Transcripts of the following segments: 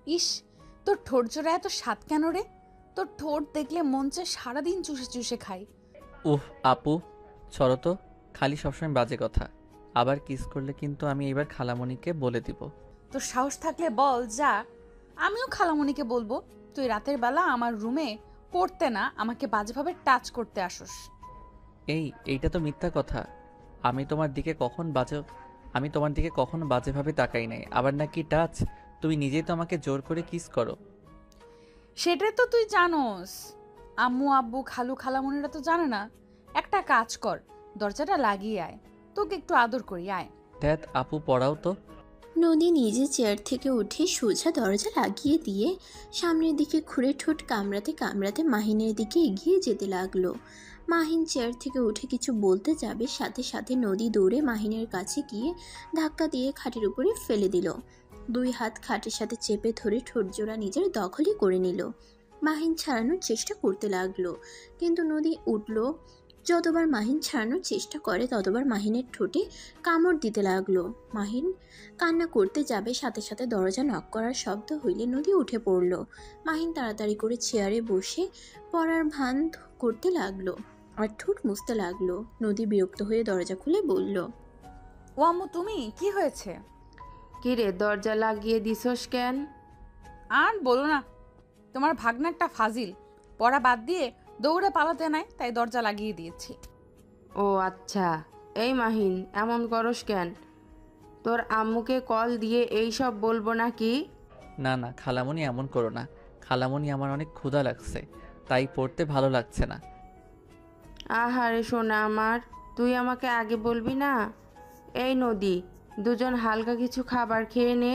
ইস, তোর ঠোঁট জোড়া এত স্বাদ কেন রে? তোর ঠোঁট দেখলে মন চায় সারাদিন চুষে চুষে খাই। উহ আপু, ছড়ো তো, খালি সবসময় বাজে কথা। আবার কিস করলে কিন্তু আমি এবার খালামণিকে বলে দিব। তোর সাহস থাকলে বল যা, আমিও খালামণিকে বলবো তুই রাতের বেলা আমার রুমে পড়তে না আমাকে বাজেভাবে টাচ করতে আসোস। এইটা তো মিথ্যা কথা। আমি তোমার দিকে কখন বাজে আমি তোমার দিকে কখনো বাজেভাবে তাকাই নাই। আবার নাকি টাচ? তুমি নিজেই তো আমাকে জোর করে কিস করো। সেটাই তো তুই জানোস, আম্মু আব্বু খালু খালামণিরা তো জানে না। একটা কাজ কর, দরজাটা লাগিয়ে আয়, তোকে একটু আদর করি, আয়। ধ্যাত আপু, পড়াও তো। নদী নিজে চেয়ার থেকে উঠে সোজা দরজা লাগিয়ে দিয়ে সামনের দিকে ঘুরে ঠোঁট কামড়াতে কামড়াতে মাহিনের দিকে এগিয়ে যেতে লাগলো। মাহিন চেয়ার থেকে উঠে কিছু বলতে যাবে, সাথে সাথে নদী দৌড়ে মাহিনের কাছে গিয়ে ধাক্কা দিয়ে খাটের উপরে ফেলে দিল। দুই হাত খাটের সাথে চেপে ধরে ঠোঁট জোড়া নিজের দখলই করে নিল। মাহিন ছাড়ানোর চেষ্টা করতে লাগলো, কিন্তু নদী উঠল। যতবার মাহিন ছাড়ানোর চেষ্টা করে ততবার মাহিনের ঠোঁটে কামড় দিতে লাগলো। মাহিন কান্না করতে যাবে, সাথে সাথে দরজা নক করার শব্দ হইলে নদী উঠে পড়ল। মাহিন তাড়াতাড়ি করে চেয়ারে বসে পড়ার ভান করতে লাগলো আর ঠোঁট মুছতে লাগলো। নদী বিরক্ত হয়ে দরজা খুলে বলল, ও আম্মু, তুমি কি হয়েছে? কিরে, দরজা লাগিয়ে দিছস কেন? আর বলো না, তোমার ভাগনা একটা ফাজিল, পড়া বাদ দিয়ে দৌড়ে পালাতে নাই, তাই দরজা লাগিয়ে দিয়েছি। ও আচ্ছা। এই মাহিন, এমন করস কেন? তোর আম্মুকে কল দিয়ে এই সব বলবো নাকি? না না খালামণি, এমন করো না। খালামণি, আমার অনেক ক্ষুধা লাগছে, তাই পড়তে ভালো লাগছে না। আহারে সোনা আমার, তুই আমাকে আগে বলবি না? এই নদী, দুজন হালকা কিছু খাবার খেয়ে নে,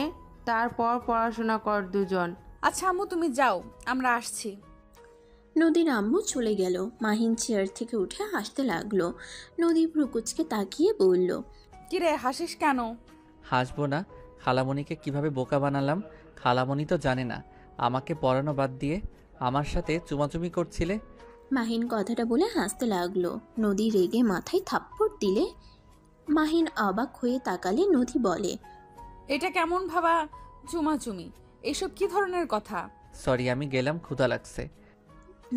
তারপর পড়াশোনা কর দুজন। আচ্ছা আম্মু, তুমি যাও, আমরা আসছি। নদীর আম্মু চলে গেল। মাহিন চেয়ার থেকে উঠে হাসতে লাগলো। নদী ভ্রুকুচকে তাকিয়ে বলল, কিরে হাসিস কেন? হাসবো না? খালামণিকে কিভাবে বোকা বানালাম। খালামণি তো জানে না আমাকে পড়ানো বাদ দিয়ে আমার সাথে চুমাচুমি করছিলে। মাহিন কথাটা বলে হাসতে লাগলো। নদী রেগে মাথায় থাপ্পড় দিলে। মাহিন অবাক হয়ে তাকালে। নদী বলে, এটা কেমন ভাবা চুমাচুমি? এইসব কি ধরনের কথা? সরি, আমি গেলাম, ক্ষুধা লাগছে।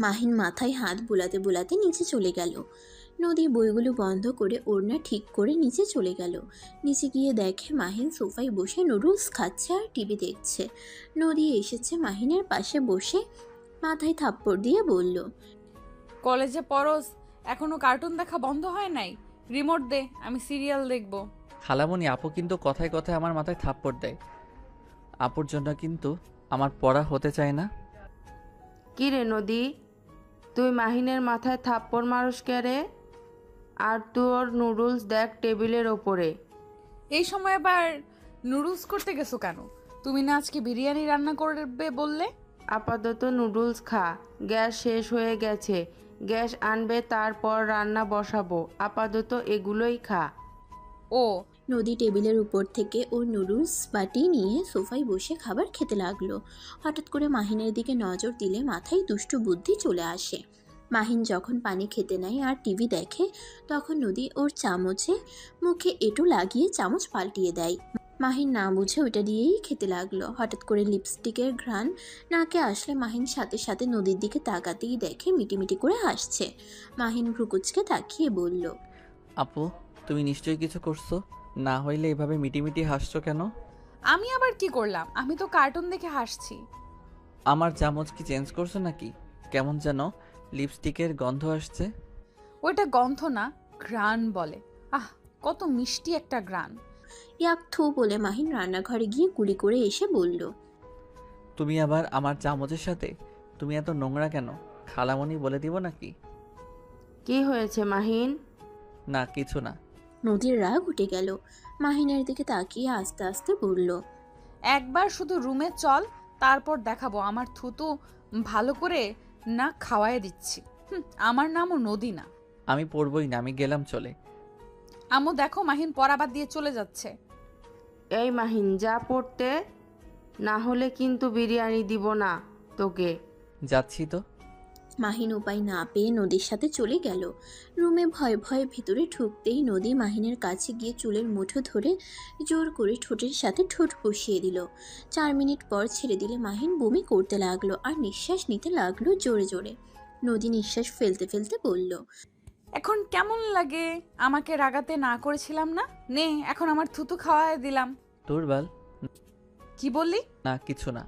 মাহিন মাথায় হাত বুলাতে বুলাতে নিচে চলে গেল। নদী বইগুলো বন্ধ করে ওড়না ঠিক করে নিচে চলে গেল। নিচে গিয়ে দেখে মাহিন সোফায় বসে নুডলস খাচ্ছে আর টিভি দেখছে। নদী এসেছে মাহিনের পাশে বসে মাথায় থাপ্পড় দিয়ে বলল, কলেজে পড়স, এখনো কার্টুন দেখা বন্ধ হয় নাই? রিমোট দে, আমি সিরিয়াল দেখব। খালামণি, আপু কিন্তু কথায় কথায় আমার মাথায় থাপ্পড় দেয়। আপুর জন্য কিন্তু আমার পড়া হতে চায় না। কিরে নদী, তুই মাহিনের মাথায় থাপ্পড় মারস কে রে? আর তোর নুডলস দেখ টেবিলের ওপরে। এই সময় আবার নুডলস করতে গেছো কেন? তুমি না আজকে বিরিয়ানি রান্না করবে বললে? আপাতত নুডলস খা, গ্যাস শেষ হয়ে গেছে। গ্যাস আনবে, তারপর রান্না বসাবো। আপাতত এগুলোই খা। ও, নদী টেবিলের উপর থেকে ওর নুডলস বাটি নিয়ে সোফায় বসে খাবার খেতে লাগলো। হঠাৎ করে মাহিনের দিকে নজর দিলে মাথায় দুষ্টু বুদ্ধি চলে আসে। মাহিন যখন পানি খেতে নেয় আর টিভি দেখে, তখন নদী ওর চামচে মুখে এঁটো লাগিয়ে চামচ পাল্টিয়ে দেয়। মাহিন না বুঝে ওটা দিয়েই খেতে লাগলো। হঠাৎ করে লিপস্টিকের ঘ্রাণ নাকে আসলে মাহিন সাথে সাথে নদীর দিকে তাকাতেই দেখে মিটিমিটি করে হাসছে। মাহিন ভ্রুকুচকে তাকিয়ে বলল, আপু, তুমি নিশ্চয়ই কিছু করছো, না হইলে এভাবে মিটিমিটি হাসছো কেন? আমি আবার কি করলাম? আমি তো কার্টুন দেখে হাসছি। আমার চামচ কি চেঞ্জ করছো নাকি? কেমন যেন লিপস্টিকের গন্ধ আসছে। ওইটা গন্ধ না, ঘ্রাণ বলে। আহ, কত মিষ্টি একটা ঘ্রাণ। ইয়াক থু বলে মাহিন রান্নাঘরে গিয়ে কুলি করে এসে বলল, তুমি আবার আমার চামচের সাথে? তুমি এত নোংরা কেন? খালামণি বলে দিব নাকি? কি হয়েছে মাহিন? না, কিছু না। নদীর রাগ উঠে গেল। মাহিনের দিকে তাকিয়ে আস্তে আস্তে বলল, একবার শুধু রুমে চল, তারপর দেখাবো আমার থুতু ভালো করে না খাওয়ায় দিচ্ছি। আমার নামও নদী না। আমি পড়বই না, আমি গেলাম চলে। আম্মু দেখো, মাহিন পড়াবাদ দিয়ে চলে যাচ্ছে। এই মাহিন, যা পড়তে, না হলে কিন্তু বিরিয়ানি দিব না তোকে। যাচ্ছি তো। মাহিন উপায় না পেয়ে নদীর সাথে চলে গেল রুমে। ভয়ে ভয়ে ভিতরে ঢুকতেই নদী মাহিনের কাছে গিয়ে চুলের মুঠো ধরে জোর করে ঠোঁটের সাথে ঠোঁট বসিয়ে দিল। 4 মিনিট পর ছেড়ে দিলে মাহিন বমি করতে লাগলো আর নিঃশ্বাস নিতে লাগলো জোরে জোরে। নদী নিঃশ্বাস ফেলতে ফেলতে বলল, এখন কেমন লাগে? আমাকে রাগাতে না করেছিলাম না? নে এখন আমার থুতু খাওয়ায় দিলাম। দুর্বল। কি বললি? না কিছু না।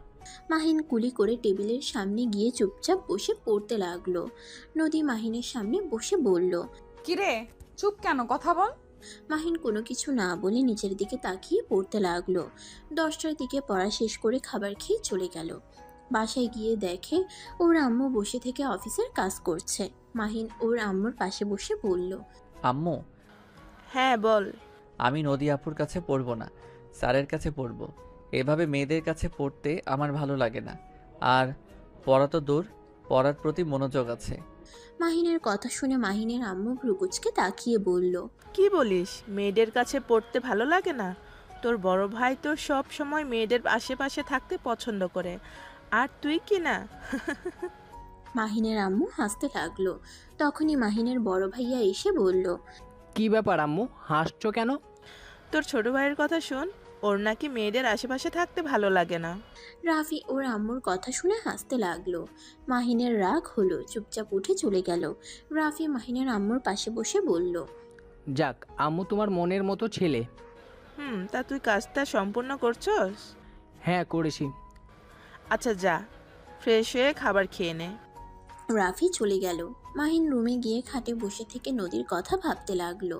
মাহিন কুলি করে টেবিলের সামনে গিয়ে চুপচাপ বসে পড়তে লাগলো। নদী মাহিনের সামনে বসে বলল। কিরে চুপ কেন, কথা বল। মাহিন কোনো কিছু না বলে নিচের দিকে তাকিয়ে পড়তে লাগলো। 10টার দিকে পড়া শেষ করে খাবার খেয়ে চলে গেল। বাসায় গিয়ে দেখে ওর আম্মু বসে থেকে অফিসের কাজ করছে। মাহিন ওর আম্মুর পাশে বসে বলল, আম্মু, হ্যাঁ বল। আমি নদী আপুর কাছে পড়বো না, স্যারের কাছে পড়বো। এভাবে মেয়েদের কাছে পড়তে আমার ভালো লাগে না। আর পড়া তো দূর, পড়ার প্রতি মনোযোগ আছে। মাহিনের কথা শুনে মাহিনের আম্মু ভ্রুকুচকে তাকিয়ে বলল, কি বলিস? মেয়েদের কাছে পড়তে ভালো লাগে না? তোর বড় ভাই তো সব সময় মেয়েদের আশেপাশে থাকতে পছন্দ করে, আর তুই কি না? মাহিনের আম্মু হাসতে লাগলো। তখনই মাহিনের বড় ভাইয়া এসে বলল, কি ব্যাপার আম্মু, হাসছো কেন? তোর ছোট ভাইয়ের কথা শোন, ওর নাকি মেয়েদের আশেপাশে থাকতে ভালো লাগে না। রাফি ওর আম্মুর কথা শুনে হাসতে লাগলো। মাহিনের রাগ হলো, চুপচাপ উঠে চলে গেল। রাফি মাহিনের আম্মুর পাশে বসে বলল, যাক, আম্মু তোমার মনের মতো ছেলে। তা তুই কাজটা সম্পূর্ণ করছস? হ্যাঁ করেছি। আচ্ছা যা, ফ্রেশ হয়ে খাবার খেয়ে নে। রাফি চলে গেল। মাহিন রুমে গিয়ে খাটে বসে থেকে নদীর কথা ভাবতে লাগলো।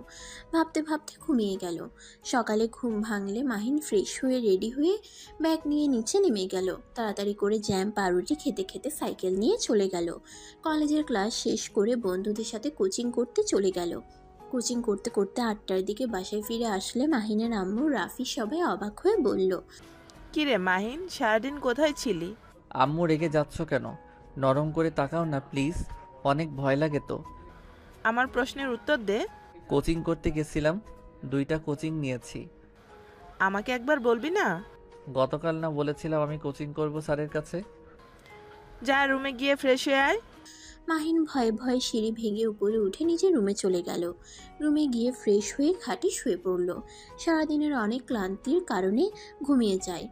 ভাবতে ভাবতে ঘুমিয়ে গেল। সকালে ঘুম ভাঙলে মাহিন ফ্রেশ হয়ে রেডি হয়ে ব্যাগ নিয়ে নিচে নেমে গেল। তাড়াতাড়ি করে জ্যাম পাউরুটি খেতে খেতে সাইকেল নিয়ে চলে গেল। কলেজের ক্লাস শেষ করে বন্ধুদের সাথে কোচিং করতে চলে গেল। কোচিং করতে করতে 8টার দিকে বাসায় ফিরে আসলে মাহিনের আম্মু রাফি সবাই অবাক হয়ে বলল, কিরে মাহিন, সারাদিন কোথায় ছিলি? আম্মু রেগে যাচ্ছ কেন? নরম করে তাকাও না প্লিজ, অনেক ভয় লাগে তো। আমার প্রশ্নের উত্তর দে। কোচিং করতে গেছিলাম, 2টা কোচিং নিয়েছি। আমাকে একবার বলবি না? গতকাল না বলেছিলাম আমি কোচিং করব স্যারের কাছে? যা রুমে গিয়ে ফ্রেশ হয়ে আয়। মাহিন ভয়ে ভয়ে সিঁড়ি ভেঙে উপরে উঠে নিজের রুমে চলে গেল। রুমে গিয়ে ফ্রেশ হয়ে খাটে শুয়ে পড়ল। সারাদিনের অনেক ক্লান্তির কারণে ঘুমিয়ে যায়।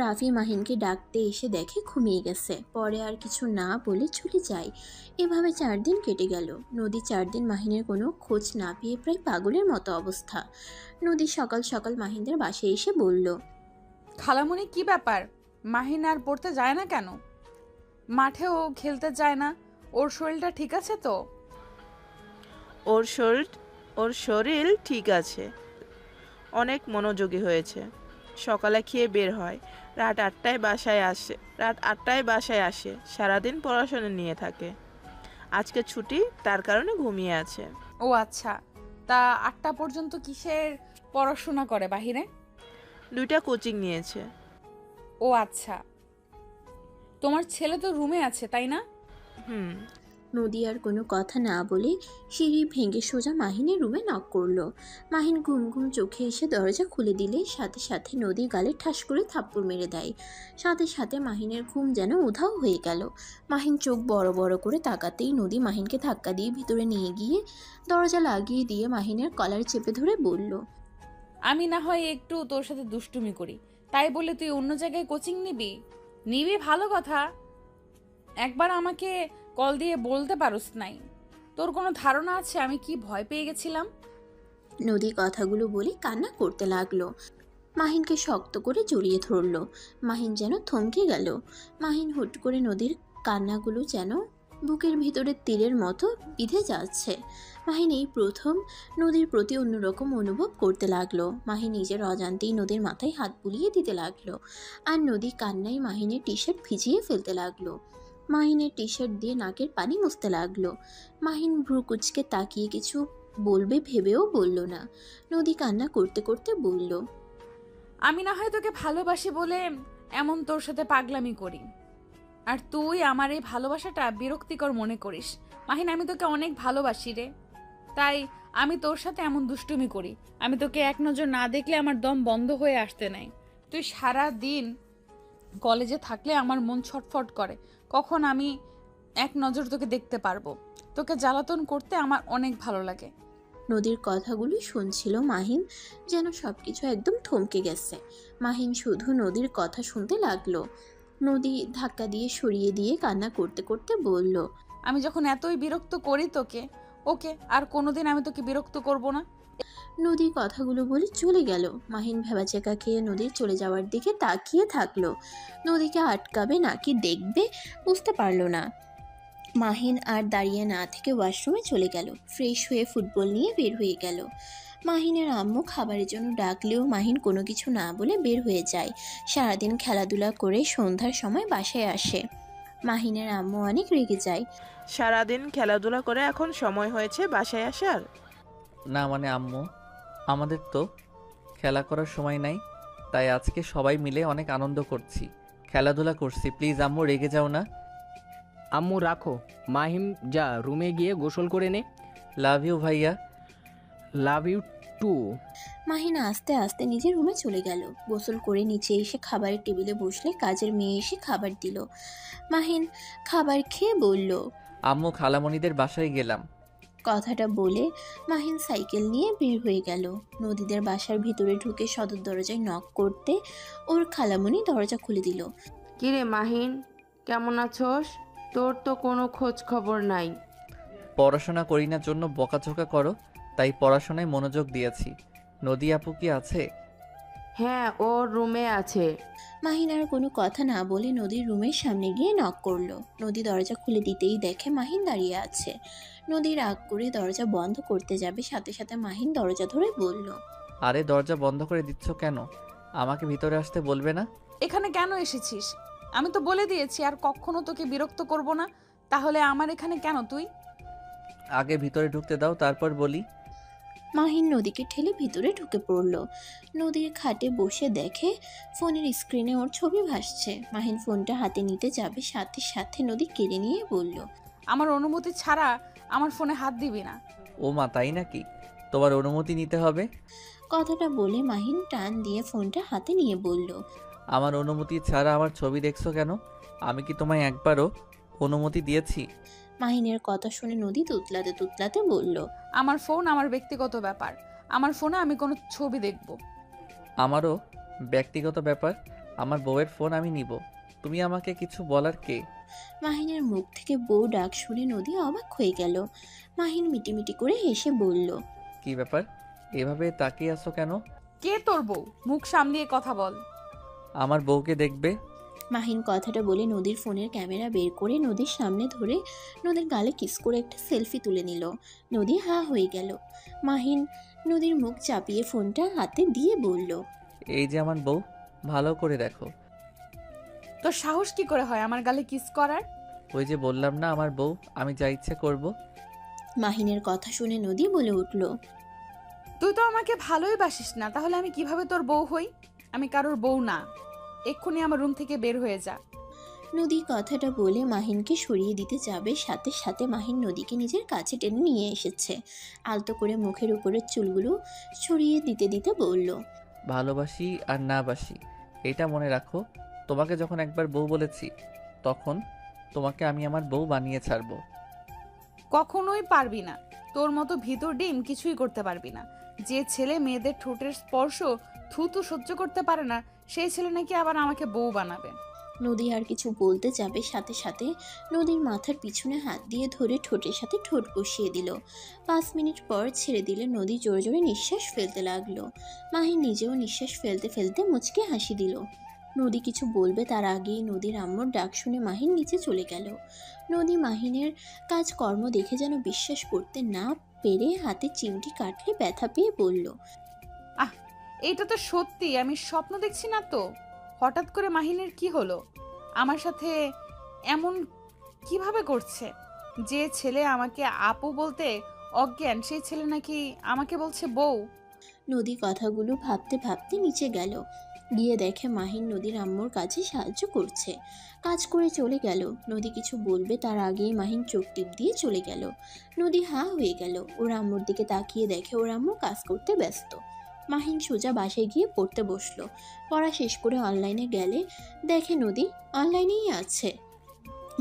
রাফি মাহিনকে ডাকতে এসে দেখে ঘুমিয়ে গেছে। পরে আর কিছু না বলে চলে যায়। এভাবে 4 দিন কেটে গেল। নদী 4 দিন মাহিনের কোনো খোঁজ না পেয়ে প্রায় পাগলের মতো অবস্থা। নদী সকাল সকাল মাহিনদের বাসায় এসে বলল, খালামণি কি ব্যাপার? মাহিন আর পড়তে যায় না কেন? মাঠেও খেলতে যায় না? ওর শরীরটা ঠিক আছে তো? ওর শরীর ঠিক আছে, অনেক মনোযোগী হয়েছে। সকালে খেয়ে বের হয়, রাত 8টায় বাসায় আসে। সারাদিন পড়াশোনা নিয়ে থাকে। আজকে ছুটি, তার কারণে ঘুমিয়ে আছে। ও আচ্ছা, তা 8টা পর্যন্ত কিসের পড়াশোনা করে বাহিরে? 2টা কোচিং নিয়েছে। ও আচ্ছা, তোমার ছেলে তো রুমে আছে তাই না? হুম। নদী আর কোনো কথা না বলে সিঁড়ি ভেঙে সোজা মাহিনের রুমে নক করলো। মাহিন ঘুম ঘুম চোখে এসে দরজা খুলে দিলে সাথে সাথে নদী গালে ঠাস করে থাপ্পড় মেরে দেয়। সাথে সাথে মাহিনের ঘুম যেন উধাও হয়ে গেল। মাহিন চোখ বড় বড় করে তাকাতেই নদী মাহিনকে ধাক্কা দিয়ে ভিতরে নিয়ে গিয়ে দরজা লাগিয়ে দিয়ে মাহিনের কলার চেপে ধরে বলল, আমি না হয় একটু তোর সাথে দুষ্টুমি করি, তাই বলে তুই অন্য জায়গায় কোচিং নিবি? নিবি ভালো কথা, একবার আমাকে কল দিয়ে বলতে পারোস নাই? তোর কোনো ধারণা আছে আমি কি ভয় পেয়ে গেছিলাম? নদী কথাগুলো বলে কান্না করতে লাগলো। মাহিনকে শক্ত করে জড়িয়ে ধরলো। মাহিন যেন থমকে গেল। মাহিন হুট করে নদীর কান্নাগুলো যেন বুকের ভিতরে তীরের মতো বিঁধে যাচ্ছে। মাহিন এই প্রথম নদীর প্রতি অন্যরকম অনুভব করতে লাগলো। মাহিন নিজের অজান্তেই নদীর মাথায় হাত বুলিয়ে দিতে লাগলো। আর নদী কান্নায় মাহিনের টি শার্ট ভিজিয়ে ফেলতে লাগলো। মাহিনের টি শার্ট দিয়ে নাকের পানি মুছতে লাগলো। মাহিন ভ্রু কুচকে তাকিয়ে কিছু বলবে ভেবেও বলল না। নদী কান্না করতে করতে বলল, আমি না হয় তোকে ভালোবাসি বলে এমন তোর সাথে পাগলামি করি, আর তুই আমার এই ভালোবাসাটা বিরক্তিকর মনে করিস। মাহিন, আমি তোকে অনেক ভালোবাসি রে, তাই আমি তোর সাথে এমন দুষ্টুমি করি। আমি তোকে এক নজর না দেখলে আমার দম বন্ধ হয়ে আসতে নাই। তুই সারা দিন কলেজে থাকলে আমার মন ছটফট করে, কখন আমি এক নজর তোকে দেখতে পারবো। তোকে জ্বালাতন করতে আমার অনেক ভালো লাগে। নদীর কথাগুলো শুনছিল মাহিন, যেন সবকিছু একদম থমকে গেছে। মাহিন শুধু নদীর কথা শুনতে লাগলো। নদী ধাক্কা দিয়ে সরিয়ে দিয়ে কান্না করতে করতে বলল, আমি যখন এতই বিরক্ত করি তোকে, ওকে আর কোনোদিন আমি তোকে বিরক্ত করব না। নদী কথাগুলো বলে চলে গেল। মাহিন ভেবাচেকা খেয়ে নদীর চলে যাওয়ার দিকে তাকিয়ে থাকলো। নদীকে আটকাবে নাকি দেখবে বুঝতে পারলো না। মাহিন আর দাঁড়িয়ে না থেকে ওয়াশরুমে চলে গেল। ফ্রেশ হয়ে ফুটবল নিয়ে বের হয়ে গেল। মাহিনের আম্মু খাবারের জন্য ডাকলেও মাহিন কোনো কিছু না বলে বের হয়ে যায়। সারাদিন খেলাধুলা করে সন্ধ্যার সময় বাসায় আসে। মাহিনের আম্মু অনেক রেগে যায়। সারাদিন খেলাধুলা করে এখন সময় হয়েছে বাসায় আসার? না মানে আম্মু, আমাদের তো খেলা করার সময় নাই, তাই আজকে সবাই মিলে অনেক আনন্দ করছি, খেলাধুলা করছি। প্লিজ আম্মু রেগে যাও না। আম্মু রাখো, মাহিম যা রুমে গিয়ে গোসল করে নে। লাভ ইউ ভাইয়া। Love you two. মাহিন আস্তে আস্তে নিজের রুমে চলে গেল। গোসল করে নিচে এসে খাবারের টেবিলে বসলে কাজের মেয়ে এসে খাবার দিল। মাহিন খাবার খেয়ে বলল, আম্মু খালামণিদের বাসায় গেলাম। কথাটা বলে মাহিন সাইকেল নিয়ে বের হয়ে গেল। নদীদের বাসার ভিতরে ঢুকে সদর দরজায় নক করতে ওর খালামণি দরজা খুলে দিল। কিরে মাহিন, কেমন আছোস? তোর তো কোনো খোঁজ খবর নাই। পড়াশোনা করি না জন্য বকাঝোকা করো, তাই পড়াশোনায় মনোযোগ দিয়েছি। নদী আপু কি আছে? হ্যাঁ, ওর রুমে আছে। মাহিন আর কোনো কথা না বলে নদীর রুমের সামনে গিয়ে নক করলো। নদী দরজা খুলে দিতেই দেখে মাহিন দাঁড়িয়ে আছে। নদী রাগ করে দরজা বন্ধ করতে যাবে, সাথে সাথে মাহিন দরজা ধরে বলল, আরে দরজা বন্ধ করে দিচ্ছ কেন? আমাকে ভিতরে আসতে বলবে না? এখানে কেন এসেছিস? আমি তো বলে দিয়েছি আর কখনো তোকে বিরক্ত করব না। তাহলে আমার এখানে কেন তুই? আগে ভিতরে ঢুকতে দাও, তারপর বলি। মাহিন নদীকে ঠেলে ভিতরে ঢুকে পড়ল। নদীর খাটে বসে দেখে ফোনের স্ক্রিনে ওর ছবি ভাসছে। মাহিন ফোনটা হাতে নিতে যাবে, সাথে সাথে নদী কেড়ে নিয়ে বলল, আমার অনুমতি ছাড়া আমার ফোনে হাত দিবি না। ও মা, তাই নাকি? তোমার অনুমতি নিতে হবে। কথাটা বলে মাহিন টান দিয়ে ফোনটা হাতে নিয়ে বলল, আমার অনুমতি ছাড়া আমার ছবি দেখছো কেন? আমি কি তোমায় একবারও অনুমতি দিয়েছি? মাহিনের কথা শুনে নদী তুতলাতে তুতলাতে বলল, আমার ফোন আমার ব্যক্তিগত ব্যাপার। আমার ফোনে আমি কোনো ছবি দেখব? আমারও ব্যক্তিগত ব্যাপার। আমার বউয়ের ফোন আমি নিব। তুমি আমাকে কিছু বলার কে? মাহিনের মুখ থেকে বউ ডাক শুনে নদী অবাক হয়ে গেল। মাহিন মিটিমিটি করে হেসে বলল, কি ব্যাপার? এভাবে তাকিয়ে আছো কেন? কে তোর বউ? মুখ সামলিয়ে কথা বল। আমার বউকে দেখবে? মাহিন কথাটা বলে নদীর ফোনের ক্যামেরা বের করে নদীর সামনে ধরে নদীর গালে কিস করে একটা সেলফি তুলে নিল। নদী হা হয়ে গেল। মাহিন নদীর মুখ চাপিয়ে ফোনটা হাতে দিয়ে বলল, এই যে আমার বউ, ভালো করে দেখো। তোর সাহস কি করে হয় আমার গালে কিস করার? ওই যে বললাম না আমার বউ, আমি যা ইচ্ছে করব। মাহিনের কথা শুনে নদী বলে উঠল, তুই তো আমাকে ভালোই বাসিস না, তাহলে আমি কিভাবে তোর বউ হই? আমি কারোর বউ না। এক্ষুনি আমার রুম থেকে বের হয়ে যা। নদী কথাটা বলে মাহিনকে সরিয়ে দিতে যাবে, সাথে সাথে মাহিন নদীকে নিজের কাছে টেনে নিয়ে এসেছে। আলতো করে মুখের উপরের চুলগুলো সরিয়ে দিতে দিতে বলল, ভালোবাসি আর না বাসি এটা মনে রাখো। তোমাকে যখন একবার বউ বলেছি, তখন তোমাকে আমি আমার বউ বানিয়ে ছাড়বো। কখনোই পারবি না। তোর মতো ভিতর ডিম কিছুই করতে পারবি না। যে ছেলে মেয়েদের ঠোঁটের স্পর্শ থুতু সহ্য করতে পারে না, সেই ছেলে নাকি আবার আমাকে বউ বানাবে। নদী আর কিছু বলতে যাবে, সাথে সাথে নদীর মাথার পিছনে হাত দিয়ে ধরে ঠোঁটের সাথে ঠোঁট বসিয়ে দিল। 5 মিনিট পর ছেড়ে দিলে নদী জোরে জোরে নিঃশ্বাস ফেলতে লাগলো। মাহিন নিজেও নিঃশ্বাস ফেলতে ফেলতে মুচকে হাসি দিল। নদী কিছু বলবে তার আগেই নদীর আম্মুর ডাক শুনে মাহিন নিচে চলে গেল। নদী মাহিনের কাজকর্ম দেখে যেন বিশ্বাস করতে না পেরে হাতে চিমটি কাটলে ব্যথা পেয়ে বলল, আহ, এইটা তো সত্যি। আমি স্বপ্ন দেখছি না তো? হঠাৎ করে মাহিনের কি হলো? আমার সাথে এমন কিভাবে করছে? যে ছেলে আমাকে আপু বলতে অজ্ঞান, সেই ছেলে নাকি আমাকে বলছে বউ। নদী কথাগুলো ভাবতে ভাবতে নিচে গেল। গিয়ে দেখে মাহিন নদীর আম্মুর কাজে সাহায্য করছে। কাজ করে চলে গেল। নদী কিছু বলবে তার আগেই মাহিন চোখ টিপ দিয়ে চলে গেল। নদী হা হয়ে গেল। ওর আম্মুর দিকে তাকিয়ে দেখে ওর আম্মু কাজ করতে ব্যস্ত। মাহিন সোজা বাসায় গিয়ে পড়তে বসলো। পড়া শেষ করে অনলাইনে গেলে দেখে নদী অনলাইনেই আছে।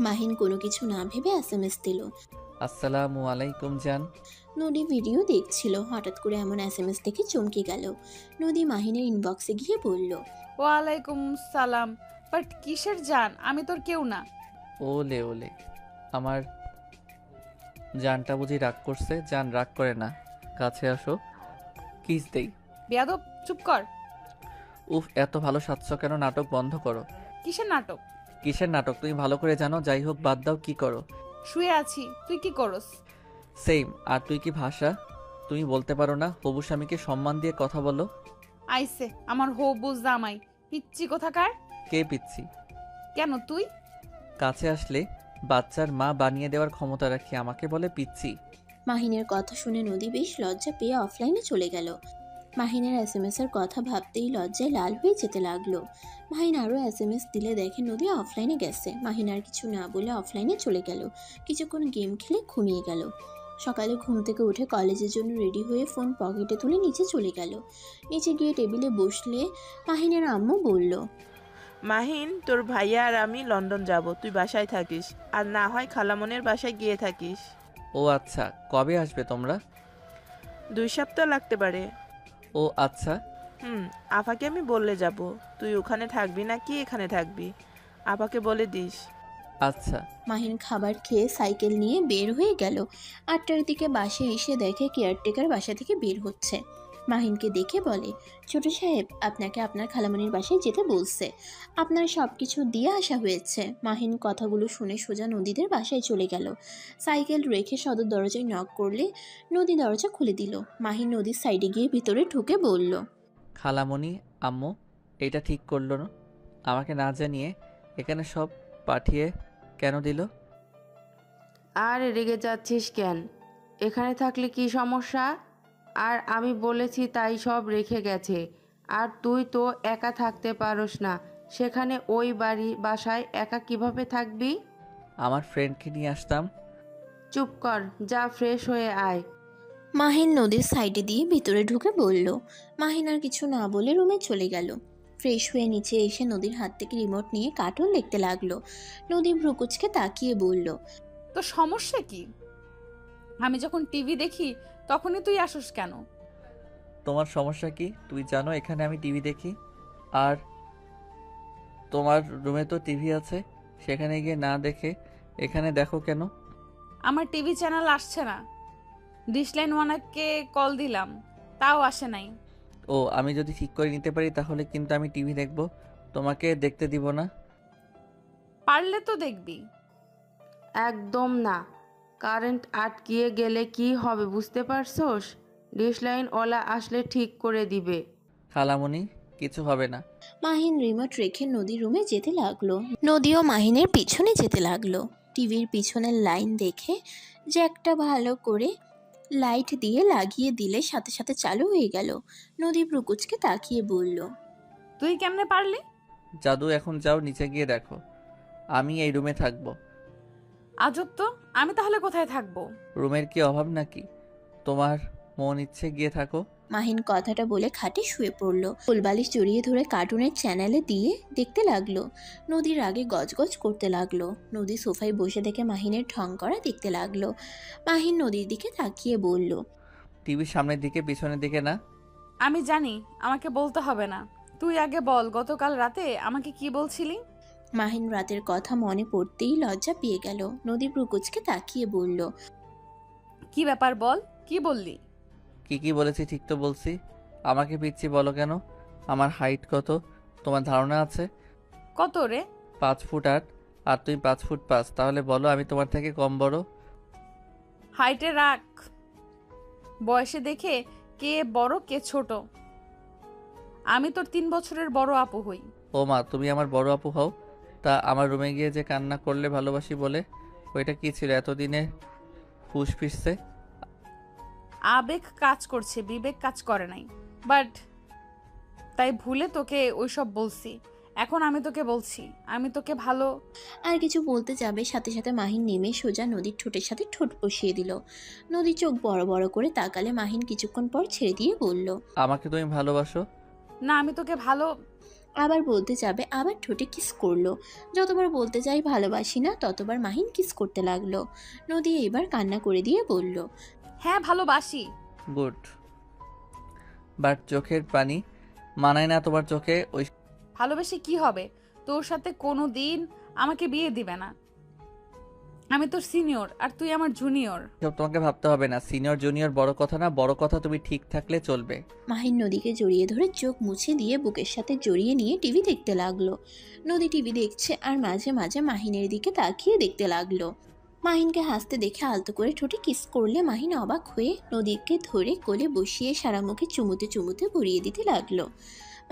মাহিন কোনো কিছু না ভেবে এসএমএস দিল। আসসালামু আলাইকুম জান। নদী ভিডিও দেখছিল, হঠাৎ করে এমন এসএমএস দেখে চমকে গেল। নদী মাহিনের ইনবক্সে গিয়ে বলল, ওয়ালাইকুম সালাম। বাট কিসের জান? আমি তোর কেউ না। ওলে ওলে, আমার জানটা বুঝি রাগ করছে? জান রাগ করে না, কাছে আসো, কিস দেই। বেয়াদব, চুপ কর। উফ, এত ভালো সাজছ কেন? নাটক বন্ধ করো। কিসের নাটক? কিসের নাটক তুমি ভালো করে জানো। যাই হোক, বাদ দাও, কি করো? শুয়ে আছি, তুই কি করস? সেম। আর তুই কি ভাষা তুমি বলতে পারো না? হবু স্বামীকে সম্মান দিয়ে কথা বলো। আইসে আমার হবু জামাই, পিচ্ছি কোথাকার। কে পিচ্ছি? কেন তুই? কাছে আসলে বাচ্চার মা বানিয়ে দেওয়ার ক্ষমতা রাখি, আমাকে বলে পিচ্ছি। মাহিনের কথা শুনে নদী বেশ লজ্জা পেয়ে অফলাইনে চলে গেল। মাহিনের এসএমএস এর কথা ভাবতেই লজ্জায় লাল হয়ে যেতে লাগলো। মাহিন আরও এসএমএস দিলে দেখে নদী অফলাইনে গেছে। মাহিন আর কিছু না বলে অফলাইনে চলে গেল। কিছুক্ষণ গেম খেলে ঘুমিয়ে গেল। সকালে ঘুম থেকে উঠে কলেজের জন্য রেডি হয়ে ফোন পকেটে তুলে নিচে চলে গেল। নিচে গিয়ে টেবিলে বসলে মাহিনের আম্মু বলল, মাহিন, তোর ভাইয়া আর আমি লন্ডন যাব, তুই বাসায় থাকিস, আর না হয় খালামনের বাসায় গিয়ে থাকিস। ও আচ্ছা, কবে আসবে তোমরা? 2 সপ্তাহ লাগতে পারে। ও আচ্ছা। আফাকে আমি বললে যাব, তুই ওখানে থাকবি নাকি এখানে থাকবি, আপাকে বলে দিস। আচ্ছা। মাহিন খাবার খেয়ে সাইকেল নিয়ে বের হয়ে গেল। 8টার দিকে বাসে এসে দেখে কেয়ারটেকার বাসা থেকে বের হচ্ছে। মাহিনকে দেখে বলে, ছোট সাহেব আপনাকে আপনার খালামণির বাসায় যেতে বলছে, আপনার সব কিছু দিয়ে আসা হয়েছে। মাহিন কথাগুলো শুনে সোজা নদীদের বাসায় চলে গেল। সাইকেল রেখে সদর দরজায় নক করলে নদী দরজা খুলে দিল। মাহিন নদীর সাইডে গিয়ে ভিতরে ঢুকে বলল, খালামণি, আম্মু এটা ঠিক করলো না, আমাকে না জানিয়ে এখানে সব পাঠিয়ে কেন দিল? আর রেগে যাচ্ছিস কেন? এখানে থাকলে কি সমস্যা? আর আমি বলেছি তাই সব রেখে গেছে। আর তুই তো একা থাকতে পারোস না, সেখানে ওই বাসায় একা কিভাবে থাকবি? আমার ফ্রেন্ডকে নিয়ে আসতাম। চুপ কর, যা ফ্রেশ হয়ে আয়। মাহিন নদীর সাইডে দিয়ে ভিতরে ঢুকে বলল। মাহিন আর কিছু না বলে রুমে চলে গেল। ফ্রেশ হয়ে নিচে এসে নদীর হাত থেকে রিমোট নিয়ে কার্টুন দেখতে লাগলো। নদী ভ্রুকুচকে তাকিয়ে বলল, তো সমস্যা কি? আমি যখন টিভি দেখি তখনই তুই আসস কেন? তোমার সমস্যা কি? তুই জানো এখানে আমি টিভি দেখি, আর তোমার রুমে তো টিভি আছে, সেখানে গিয়ে না দেখে এখানে দেখো কেন? আমার টিভি চ্যানেল আসছে না। ডিশলাইন ওয়ানাকে কল দিলাম, তাও আসে নাই। ও, আমি যদি ঠিক করে নিতে পারি তাহলে কিন্তু আমি টিভি দেখবো, তোমাকে দেখতে দিব না। পারলে তো দেখবি। একদম না। কারেন্ট আটকিয়ে গেলে কি হবে বুঝতে পারছোস? ডিশলাইন ওলা আসলে ঠিক করে দিবে। খালামণি, কিছু হবে না। মাহিন রিমোট রেখে নদীর রুমে যেতে লাগলো। নদীও মাহিনের পিছনে যেতে লাগলো। টিভির পিছনের লাইন দেখে যে একটা ভালো করে লাইট দিয়ে লাগিয়ে দিলে সাথে সাথে চালু হয়ে গেল। নদী ভ্রুকুচকে তাকিয়ে বলল, তুই কেমনে পারলি? জাদু, এখন যাও নিচে গিয়ে দেখো, আমি এই রুমে থাকবো। আজব তো, আমি তাহলে কোথায় থাকবো? রুমের কি অভাব নাকি? তোমার মন ইচ্ছে গিয়ে থাকো। মাহিন কথাটা বলে খাটে শুয়ে পড়ল। ফুলবালিশ জড়িয়ে ধরে কার্টুনের চ্যানেলে দিয়ে দেখতে লাগলো। নদীর আগে গজগজ করতে লাগলো। নদী সোফায় বসে থেকে মাহিনের ঢং করা দেখতে লাগলো। মাহিন নদীর দিকে তাকিয়ে বলল, টিভির সামনের দিকে, পিছনের দিকে না। আমি জানি, আমাকে বলতে হবে না। তুই আগে বল, গতকাল রাতে আমাকে কি বলছিলি? মাহিন রাতের কথা মনে পড়তেই লজ্জা পেয়ে গেল। নদী ভ্রুকুচকে তাকিয়ে বলল, কি ব্যাপার বল, কি বললি? কি কি বলেছি ঠিক তো বলছি। আমাকে পিচ্ছি বলো কেন? আমার হাইট কত তোমার ধারণা আছে? কত রে? 5 ফুট 8, আর তুমি 5 ফুট 5, তাহলে বলো আমি তোমার থেকে কম বড়? হাইটে রাখ, বয়সে দেখে কে বড় কে ছোট। আমি তোর 3 বছরের বড় আপু হই। ও মা, তুমি আমার বড় আপু হও? তা আমার রুমে গিয়ে যে কান্না করলে ভালোবাসি বলে, ওইটা কি ছিল এতদিনে হুশ ফিরছে? আবেগ কাজ করছে, বিবেক কাজ করে নাই। বাট তাই ভুলে তোকে ওইসব বলছি। এখন আমি তোকে বলছি, আমি তোকে ভালো। আর কিছু বলতে যাবে সাথে সাথে মাহিন নেমে সোজা নদীর ঠোঁটের সাথে ঠোঁট বসিয়ে দিল। নদী চোখ বড় বড় করে তাকালে মাহিন কিছুক্ষণ পর ছেড়ে দিয়ে বলল, আমাকে তুমি ভালোবাসো? না, আমি তোকে ভালো। আবার বলতে যাবে, আবার ঠোঁটে কিস করলো। যতবার বলতে যাই ভালোবাসি না, ততবার মাহিন কিস করতে লাগলো। নদী এবার কান্না করে দিয়ে বলল, হ্যাঁ ভালোবাসি। গুড। বাট চোখের পানি মানায় না তোমার চোখে ওই। ভালোবেসে কি হবে? তোর সাথে কোনো দিন আমাকে বিয়ে দিবে না। আমি তোর সিনিয়র আর তুই আমার জুনিয়র। সব তোমাকে ভাবতে হবে না, সিনিয়র জুনিয়র বড় কথা না, বড় কথা তুমি ঠিক থাকলে চলবে। মাহিন নদীকে জড়িয়ে ধরে চোখ মুছে দিয়ে বুকের সাথে জড়িয়ে নিয়ে টিভি দেখতে লাগলো। নদী টিভি দেখছে আর মাঝে মাঝে মাহিনের দিকে তাকিয়ে দেখতে লাগলো। মাহিনকে হাসতে দেখে আলতো করে ঠোঁটে কিস করলে মাহিন অবাক হয়ে নদীকে ধরে কোলে বসিয়ে সারা মুখে চুমুতে চুমুতে ভরিয়ে দিতে লাগলো।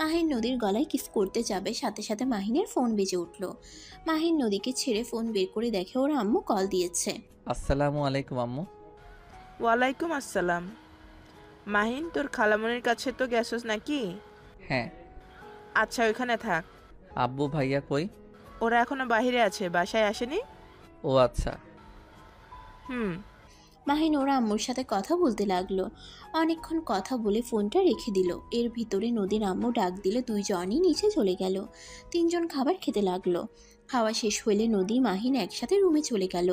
মাহিন নদীর গলায় কিস করতে যাবে, সাথে সাথে মাহিনের ফোন বেজে উঠল। মাহিন নদীকে ছেড়ে ফোন বের করে দেখে ওর আম্মু কল দিয়েছে। আসসালামু আলাইকুম আম্মু। ওয়ালাইকুম আসসালাম। মাহিন, তোর খালামণির কাছে তো গেছস নাকি? হ্যাঁ। আচ্ছা, ওইখানে থাক। আব্বু ভাইয়া কই? ওরা এখনো বাইরে আছে, বাসায় আসেনি। ও আচ্ছা। হুম। মাহিন ওর আম্মুর সাথে কথা বলতে লাগলো। অনেকক্ষণ কথা বলে ফোনটা রেখে দিল। এর ভিতরে নদীর আম্মু ডাক দিলে দুইজনই নিচে চলে গেল। তিনজন খাবার খেতে লাগলো। খাওয়া শেষ হলে নদী মাহিন একসাথে রুমে চলে গেল।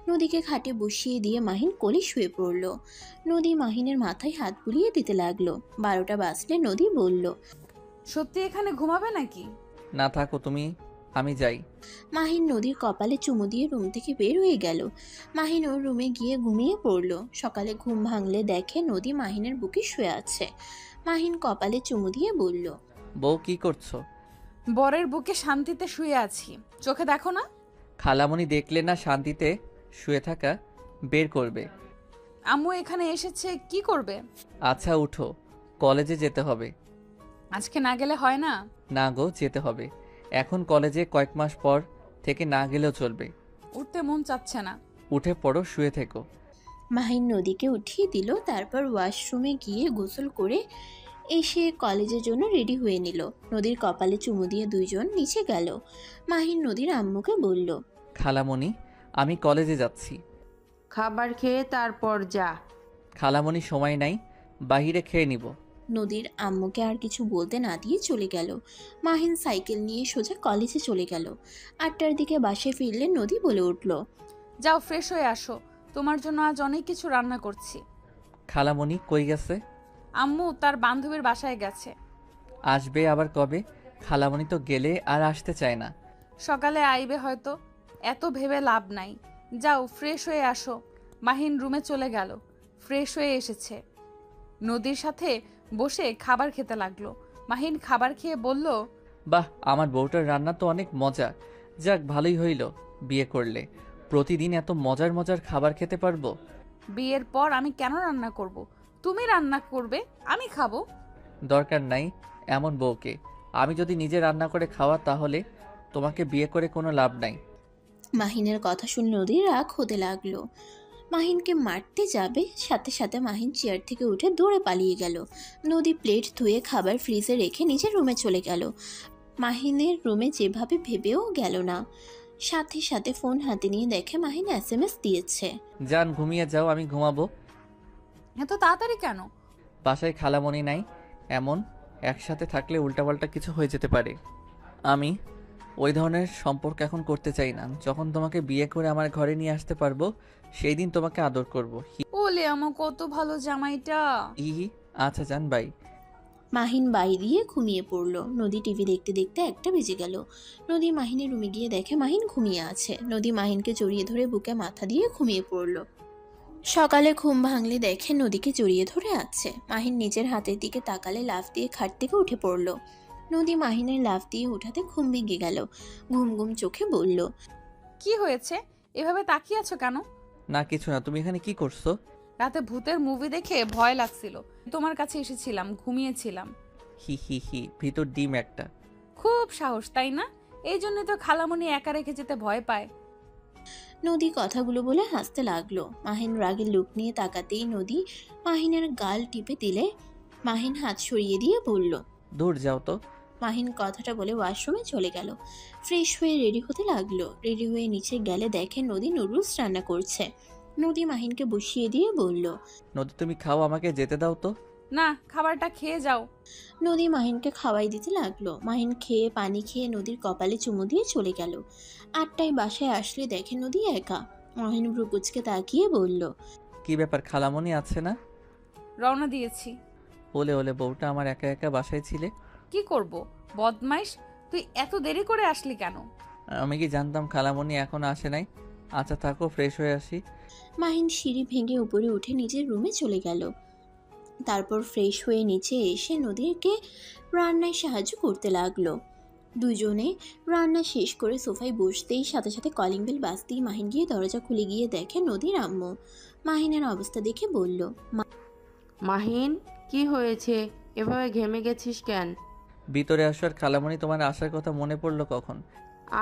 নদীকে খাটে বসিয়ে দিয়ে মাহিন কোলে শুয়ে পড়ল। নদী মাহিনের মাথায় হাত বুলিয়ে দিতে লাগলো। 12টা বাজলে নদী বলল, সত্যি এখানে ঘুমাবে নাকি? না থাকো তুমি, আমি যাই। মাহিন নদীর কপালে চুমু দিয়ে রুম থেকে বের হয়ে গেল। মাহিন ওর রুমে গিয়ে ঘুমিয়ে পড়ল। সকালে ঘুম ভাঙলে দেখে নদী মাহিনের বুকে শুয়ে আছে। মাহিন কপালে চুমু দিয়ে বলল, বউ কি করছো? বরের বুকে শান্তিতে শুয়ে আছি, চোখে দেখো না? খালামণি দেখলে না শান্তিতে শুয়ে থাকা, বের করবে। আম্মু এখানে এসেছে, কি করবে? আচ্ছা উঠো, কলেজে যেতে হবে। আজকে না গেলে হয় না? না গো, যেতে হবে। এখন কলেজে কয়েক মাস পর থেকে না গেলেও চলবে। উঠতে মন চাচ্ছে না। উঠে পড়ো, শুয়ে থেকো। মাহিন নদীকে উঠিয়ে দিল। তারপর ওয়াশরুমে গিয়ে গোসল করে এসে কলেজের জন্য রেডি হয়ে নিল। নদীর কপালে চুমু দিয়ে দুইজন নিচে গেল। মাহিন নদীর আম্মুকে বলল, খালামণি, আমি কলেজে যাচ্ছি। খাবার খেয়ে তারপর যা। খালামণি সময় নাই, বাহিরে খেয়ে নিব। নদীর আম্মুকে আর কিছু বলতে না দিয়ে চলে গেল। মাহিন সাইকেল নিয়ে সোজা কলেজে চলে গেল। 8টার দিকে বাসায় ফিরলে নদী বলে উঠল, যাও ফ্রেশ হয়ে আসো, তোমার জন্য আজ অনেক কিছু রান্না করছি। খালামণি কই গেছে? আম্মু তার বান্ধবীর বাসায় গেছে। আসবে আবার কবে? খালামণি তো গেলে আর আসতে চায় না। সকালে আইবে হয়তো। এত ভেবে লাভ নাই, যাও ফ্রেশ হয়ে আসো। মাহিন রুমে চলে গেল। ফ্রেশ হয়ে এসেছে, নদীর সাথে বসে খাবার খেতে লাগলো। মাহিন খাবার খেয়ে বলল, বাহ, আমার বউটার রান্না তো অনেক মজা। যাক, ভালোই হইল বিয়ে করলে। প্রতিদিন এত মজার মজার খাবার খেতে পারবো। বিয়ের পর আমি কেন রান্না করব? তুমি রান্না করবে, আমি খাবো। দরকার নাই এমন বউকে। আমি যদি নিজে রান্না করে খাওয়া, তাহলে তোমাকে বিয়ে করে কোনো লাভ নাই। মাহিনের কথা শুনে নদীর রাগ হতে লাগলো। মাহিনকে মারতে যাবে, সাথে সাথে মাহিন চেয়ার থেকে উঠে দৌড়ে পালিয়ে গেল। নদী প্লেট ধুয়ে খাবার ফ্রিজে রেখে নিজের রুমে চলে গেল। মাহিনের রুমে যেভাবে ভেবেও গেল না। সাথে সাথে ফোন হাতে নিয়ে দেখে মাহিন SMS দিয়েছে। যান ঘুমিয়ে যাও, আমি ঘুমাবো। এত তাড়াতাড়ি কেন? বাসায় খালামণি নাই, এমন একসাথে থাকলে উল্টাপাল্টা কিছু হয়ে যেতে পারে। আমি ওই ধরনের সম্পর্ক এখন করতে চাই না। যখন তোমাকে বিয়ে করে আমার ঘরে নিয়ে আসতে পারবো, সেই দিন তোমাকে আদর করবো। ওলে আমার কত ভালো জামাইটা। হি। আচ্ছা যান, বাই। মাহিন বাই দিয়ে ঘুমিয়ে পড়ল। নদী টিভি দেখতে দেখতে 1টা বেজে গেল। নদী মাহিনের রুমে গিয়ে দেখে মাহিন ঘুমিয়ে আছে। নদী মাহিনকে জড়িয়ে ধরে বুকে মাথা দিয়ে ঘুমিয়ে পড়ল। সকালে ঘুম ভাঙলে দেখে নদীকে জড়িয়ে ধরে আছে। মাহিন নিজের হাতের দিকে তাকালে লাফ দিয়ে খাট থেকে উঠে পড়ল। নদী মাহিনের লাফ দিয়ে উঠাতে ঘুম ভেঙে গেল। ঘুম ঘুম চোখে বলল, কি হয়েছে? এভাবে তাকিয়ে আছো কেন? না কিছু না, তুমি এখানে কি করছো? রাতে ভূতের মুভি দেখে ভয় লাগছিল, তোমার কাছে এসেছিলাম, ঘুমিয়েছিলাম। হি হি হি, ভিতর ডিম একটা। খুব সাহস, তাই না? এই জন্য তো খালামণি একা রেখে যেতে ভয় পায়। নদী কথাগুলো বলে হাসতে লাগলো। মাহিন রাগের লুক নিয়ে তাকাতেই নদী মাহিনের গাল টিপে দিলে মাহিন হাত সরিয়ে দিয়ে বলল, দূর যাও তো। মাহিন কথাটা বলে ওয়াশরুমে চলে গেল। ফ্রেশ হয়ে রেডি হতে লাগলো। রেডি হয়ে নিচে গেলে দেখে নদী নুডলস রান্না করছে। নদী মাহিনকে বসিয়ে দিয়ে বলল, নদী তুমি খাও, আমাকে যেতে দাও তো। না, খাবারটা খেয়ে যাও। নদী মাহিনকে খাওয়াই দিতে লাগলো। মাহিন খেয়ে পানি খেয়ে নদীর কপালে চুমু দিয়ে চলে গেল। 8টায় বাসায় আসলে দেখে নদী একা। মাহিন ভ্রুকুচকে তাকিয়ে বলল, কি ব্যাপার, খালামণি আছে না? রওনা দিয়েছি। ওলে ওলে, বউটা আমার একা একা বাসায় ছিলে। কি করব, বদমাইশ, তুই এত দেরি করে আসলি কেন? আমি কি জানতাম খালামণি এখনো আসে নাই? আচ্ছা থাকো, ফ্রেশ হয়ে আসি। মাহিন সিঁড়ি ভেঙে উপরে উঠে নিজের রুমে চলে গেল। তারপর ফ্রেশ হয়ে নিচে এসে নদীকে রান্নায় সাহায্য করতে লাগলো। দুজনে রান্না শেষ করে সোফায় বসতেই সাথে সাথে কলিং বেল বাজতেই মাহিন গিয়ে দরজা খুলে গিয়ে দেখে নদীর আম্মু। মাহিনের অবস্থা দেখে বলল, মাহিন, কি হয়েছে? এভাবে ঘেমে গেছিস কেন? ভিতরে আসো। আর খালামণি তোমার আসার কথা মনে পড়লো কখন?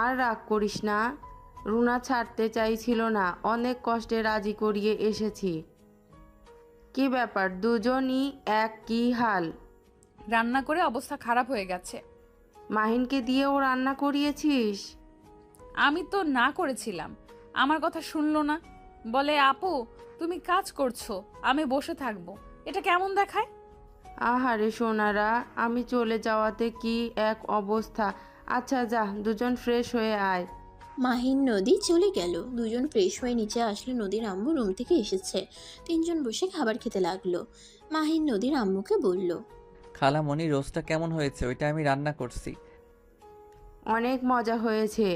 আর রাগ করিস না, রুনা ছাড়তে চাইছিল না, অনেক কষ্টে রাজি করিয়ে এসেছি। কি ব্যাপার, দুজনই এক কি হাল? রান্না করে অবস্থা খারাপ হয়ে গেছে। মাহিনকে দিয়েও রান্না করিয়েছিস? আমি তো না করেছিলাম, আমার কথা শুনলো না। বলে, আপু তুমি কাজ করছো, আমি বসে থাকবো। এটা কেমন দেখায়? আহারে সোনারা, আমি চলে যাওয়াতে কি এক অবস্থা। আচ্ছা যা, দুজন ফ্রেশ হয়ে আয়। মাহিন নদী চলে গেল। দুজন ফ্রেশ হয়ে নিচে আসলে নদীর আম্মু রুম থেকে এসেছে। তিনজন বসে খাবার খেতে লাগলো। মাহিন নদীর আম্মুকে বলল, খালামণি, রোস্টটা কেমন হয়েছে? ওইটা আমি রান্না করছি। অনেক মজা হয়েছে।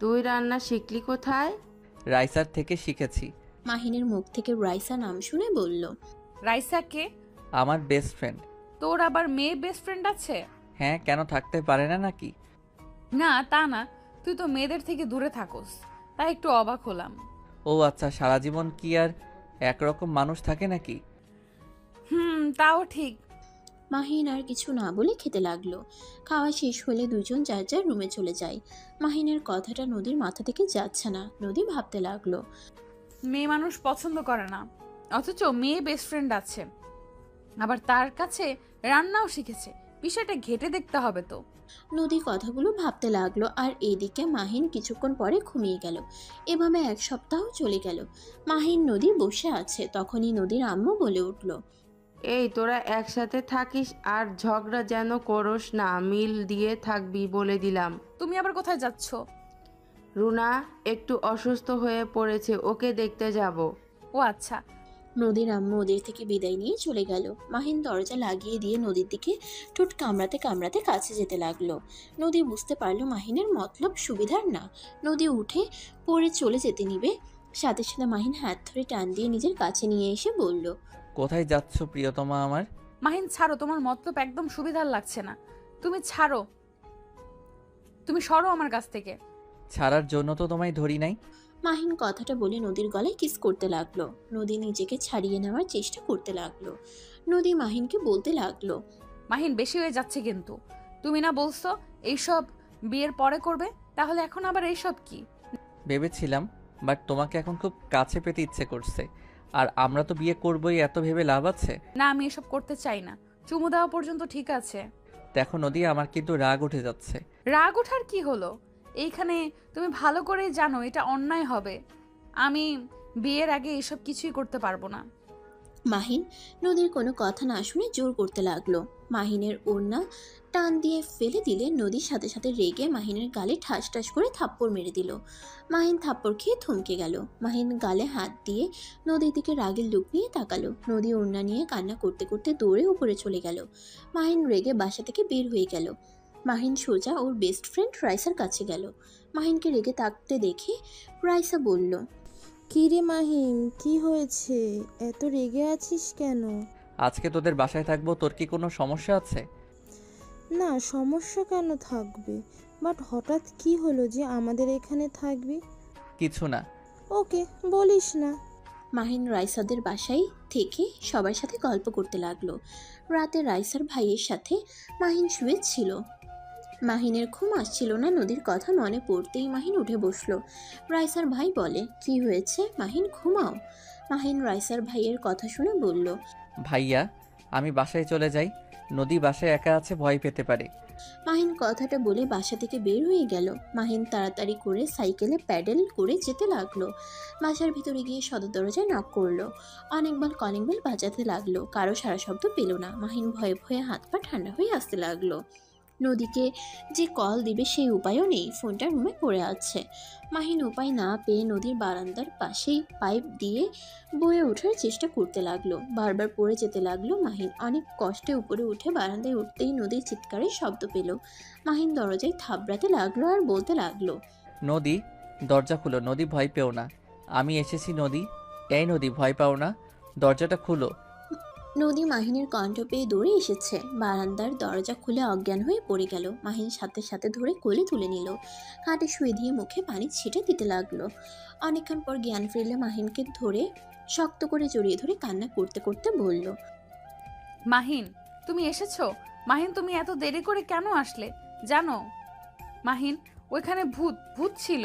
তুই রান্না শিখলি কোথায়? রাইসার থেকে শিখেছি। মাহিনের মুখ থেকে রাইসা নাম শুনে বলল, রাইসা কে? আমার বেস্ট ফ্রেন্ড। তোর আবার মেয়ে বেস্ট ফ্রেন্ড আছে? হ্যাঁ, কেন থাকতে পারে না নাকি? না তা না, তুই তো মেয়েদের থেকে দূরে থাকোস, তাই একটু অবাক হলাম। ও আচ্ছা, সারা জীবন কি আর একরকম মানুষ থাকে নাকি? তাও ঠিক। মাহিন আর কিছু না বলে খেতে লাগলো। খাওয়া শেষ হলে দুজন যার যার রুমে চলে যায়। মাহিনের কথাটা নদীর মাথা থেকে যাচ্ছে না। নদী ভাবতে লাগলো, মেয়ে মানুষ পছন্দ করে না, অথচ মেয়ে বেস্ট ফ্রেন্ড আছে, আবার তার কাছে রান্নাও শিখেছে। বিষয়টা ঘেটে দেখতে হবে তো। নদী কথাগুলো ভাবতে লাগলো। আর এইদিকে মাহিন কিছুক্ষণ পরে ঘুমিয়ে গেল। এভাবে 1 সপ্তাহ চলে গেল। মাহিন নদী বসে আছে। তখনই নদীর আম্মু বলে উঠল, এই তোরা একসাথে থাকিস আর ঝগড়া যেন করস না, মিল দিয়ে থাকবি বলে দিলাম। তুমি আবার কোথায় যাচ্ছ? রুনা একটু অসুস্থ হয়ে পড়েছে, ওকে দেখতে যাব। ও আচ্ছা। নদীর আম্মু ওদের থেকে বিদায় নিয়ে চলে গেল। মাহিন দরজা লাগিয়ে দিয়ে নদীর দিকে ঠোঁট কামড়াতে কামড়াতে কাছে যেতে লাগলো। নদী বুঝতে পারলো মাহিনের মতলব সুবিধার না। নদী উঠে পড়ে চলে যেতে নিবে, সাথে সাথে মাহিন হাত ধরে টান দিয়ে নিজের কাছে নিয়ে এসে বলল, কোথায় যাচ্ছ প্রিয়তমা আমার? মাহিন ছাড়ো, তোমার মতলব একদম সুবিধার লাগছে না। তুমি ছাড়ো, তুমি সরো আমার কাছ থেকে। ছাড়ার জন্য তো তোমায় ধরি নাই। মাহিন কথাটা বলে নদীর গলায় কিস করতে লাগলো। নদী নিজেকে ছাড়িয়ে নেওয়ার চেষ্টা করতে লাগলো। নদী মাহিনকে বলতে লাগলো, মাহিন বেশি হয়ে যাচ্ছে কিন্তু। তুমি না বলছো এইসব বিয়ের পরে করবে, তাহলে এখন আবার এইসব কি? ভেবেছিলাম, বাট তোমাকে এখন খুব কাছে পেতে ইচ্ছে করছে। আর আমরা তো বিয়ে করবোই, এত ভেবে লাভ আছে? না, আমি এসব করতে চাই না। চুমু দেওয়া পর্যন্ত ঠিক আছে। দেখো নদী, আমার কিন্তু রাগ উঠে যাচ্ছে। রাগ ওঠার কি হলো? এইখানে তুমি ভালো করেই জানো এটা অন্যায় হবে। আমি বিয়ের আগে এসব কিছুই করতে পারবো না। মাহিন নদীর কোনো কথা না শুনে জোর করতে লাগলো। মাহিনের ওড়না টান দিয়ে ফেলে দিলে নদীর সাথে সাথে রেগে মাহিনের গালে ঠাস ঠাস করে থাপ্পড় মেরে দিল। মাহিন থাপ্পড় খেয়ে থমকে গেল। মাহিন গালে হাত দিয়ে নদীর দিকে রাগের লুক নিয়ে তাকালো। নদী ওড়না নিয়ে কান্না করতে করতে দৌড়ে উপরে চলে গেল। মাহিন রেগে বাসা থেকে বের হয়ে গেল। মাহিন সোজা ওর বেস্ট ফ্রেন্ড রাইসার কাছে গেল। মাহিনকে রেগে তাকতে দেখে রাইসা বলল, কি রে মাহিম, কি হয়েছে? এত রেগে আছিস কেন? আজকে তোদের বাসায় থাকবো, তোর কি কোনো সমস্যা আছে? না, সমস্যা কেন থাকবে, বাট হঠাৎ কি হলো যে আমাদের এখানে থাকবি? কিছু না। ওকে, বলিস না। মাহিন রাইসাদের বাসায় থেকে সবার সাথে গল্প করতে লাগলো। রাতে রাইসার ভাইয়ের সাথে মাহিন শুয়েছিল। মাহিনের ঘুম আসছিল না। নদীর কথা মনে পড়তেই মাহিন উঠে বসলো। রাইসার ভাই বলে, কি হয়েছে মাহিন, ঘুমাও। মাহিন রাইসার ভাইয়ের কথা শুনে বলল, ভাইয়া, আমি বাসায় চলে যাই। নদী বাসায় একা আছে, ভয় পেতে পারে। মাহিন কথাটা বলে বাসা থেকে বের হয়ে গেল। মাহিন তাড়াতাড়ি করে সাইকেলে প্যাডেল করে যেতে লাগলো। বাসার ভিতরে গিয়ে সদর দরজায় নক করলো। অনেকবার কলিং বেল বাজাতে লাগলো, কারো সারা শব্দ পেল না। মাহিন ভয়ে ভয়ে হাত পা ঠান্ডা হয়ে আসতে লাগলো। নদীকে যে কল দিবে সেই উপায়ও নেই, ফোনটা রুমে পড়ে আছে। মাহিন উপায় না পেয়ে নদীর বারান্দার পাশেই পাইপ দিয়ে বয়ে ওঠার চেষ্টা করতে লাগলো। বারবার পড়ে যেতে লাগলো মাহিন। অনেক কষ্টে উপরে উঠে বারান্দায় উঠতেই নদীর চিৎকারের শব্দ পেল। মাহিন দরজায় থাবড়াতে লাগলো আর বলতে লাগলো, নদী, দরজা খুলো। নদী, ভয় পেও না, আমি এসেছি। নদী, এই নদী, ভয় পাও না, দরজাটা খুলো। নদী মাহিনের কণ্ঠ পেয়ে দৌড়ে এসেছে। বারান্দার দরজা খুলে অজ্ঞান হয়ে পড়ে গেল। মাহিন সাথে সাথে ধরে কোলে তুলে নিল, খাটে শুয়ে দিয়ে মুখে পানি ছিটে দিতে লাগলো। অনেকক্ষণ পর জ্ঞান ফিরলে মাহিনকে ধরে শক্ত করে জড়িয়ে ধরে কান্না করতে করতে বলল, মাহিন, তুমি এসেছো? মাহিন, তুমি এত দেরি করে কেন আসলে জানো? মাহিন, ওইখানে ভূত ভূত ছিল।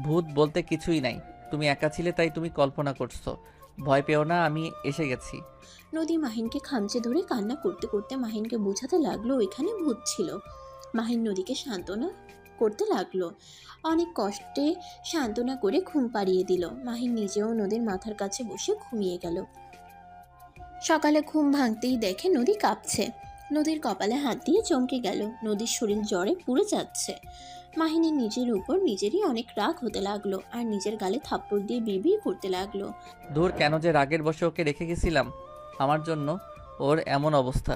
ভূত বলতে কিছুই নাই, তুমি একা ছিলে তাই তুমি কল্পনা করছো। ভয় পেও না, আমি এসে গেছি। নদী মাহিনকে খামচে ধরে কান্না করতে করতে মাহিনকে বোঝাতে লাগলো ওইখানে ভূত ছিল। মাহিন নদীকে সান্ত্বনা করতে লাগলো। অনেক কষ্টে সান্ত্বনা করে ঘুম পাড়িয়ে দিল। মাহিন নিজেও নদীর মাথার কাছে বসে ঘুমিয়ে গেল। সকালে ঘুম ভাঙতেই দেখে নদী কাঁপছে। নদীর কপালে হাত দিয়ে চমকে গেল। নদীর শরীর জ্বরে পুড়ে যাচ্ছে। মাহিনী নিজের উপর নিজেরই অনেক রাগ হতে লাগলো আর নিজের গালে থাপ্পড় দিয়ে বিড়বিড় করতে লাগলো, দূর, কেন যে রাগের বশে ওকে রেখে গেছিলাম, আমার জন্য ওর এমন অবস্থা।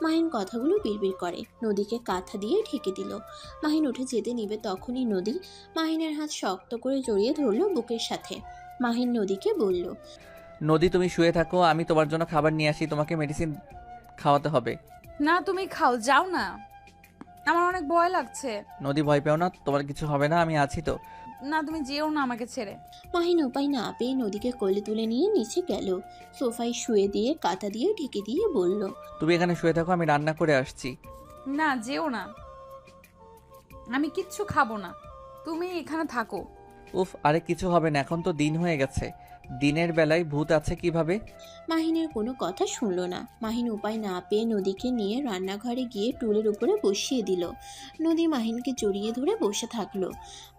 মাহিন কথাগুলো বিড়বিড় করে। নদীকে কাঁথা দিয়ে ঢেকে দিল। মাহিন উঠে যেতে নিবে তখনই নদী মাহিনের হাত শক্ত করে জড়িয়ে ধরলো বুকের সাথে। মাহিন নদীকে বলল, নদী, তুমি শুয়ে থাকো, আমি তোমার জন্য খাবার নিয়ে আসি। তোমাকে মেডিসিন খাওয়াতে হবে। না, তুমি খাও, যাও না, আমার অনেক ভয় লাগছে। নদী, ভয় পেও না, তোমার কিছু হবে না, আমি আছি তো। না, তুমি যেও না আমাকে ছেড়ে। মাহিন উপায় না পেয়ে নদীকে কোলে তুলে নিয়ে নিচে গেল। সোফায় শুয়ে দিয়ে কাঁথা দিয়ে ঢেকে দিয়ে বলল, তুমি এখানে শুয়ে থাকো, আমি রান্না করে আসছি। না, যেও না, আমি কিচ্ছু খাবো না, তুমি এখানে থাকো। উফ, আরে কিছু হবে না, এখন তো দিন হয়ে গেছে। দিনের বেলায় ভূত আছে কিভাবে? মাহিনের কোনো কথা শুনলো না। মাহিন উপায় না পেয়ে নদীকে নিয়ে রান্নাঘরে গিয়ে টুলের উপরে বসিয়ে দিল। নদী মাহিনকে জড়িয়ে ধরে বসে থাকলো।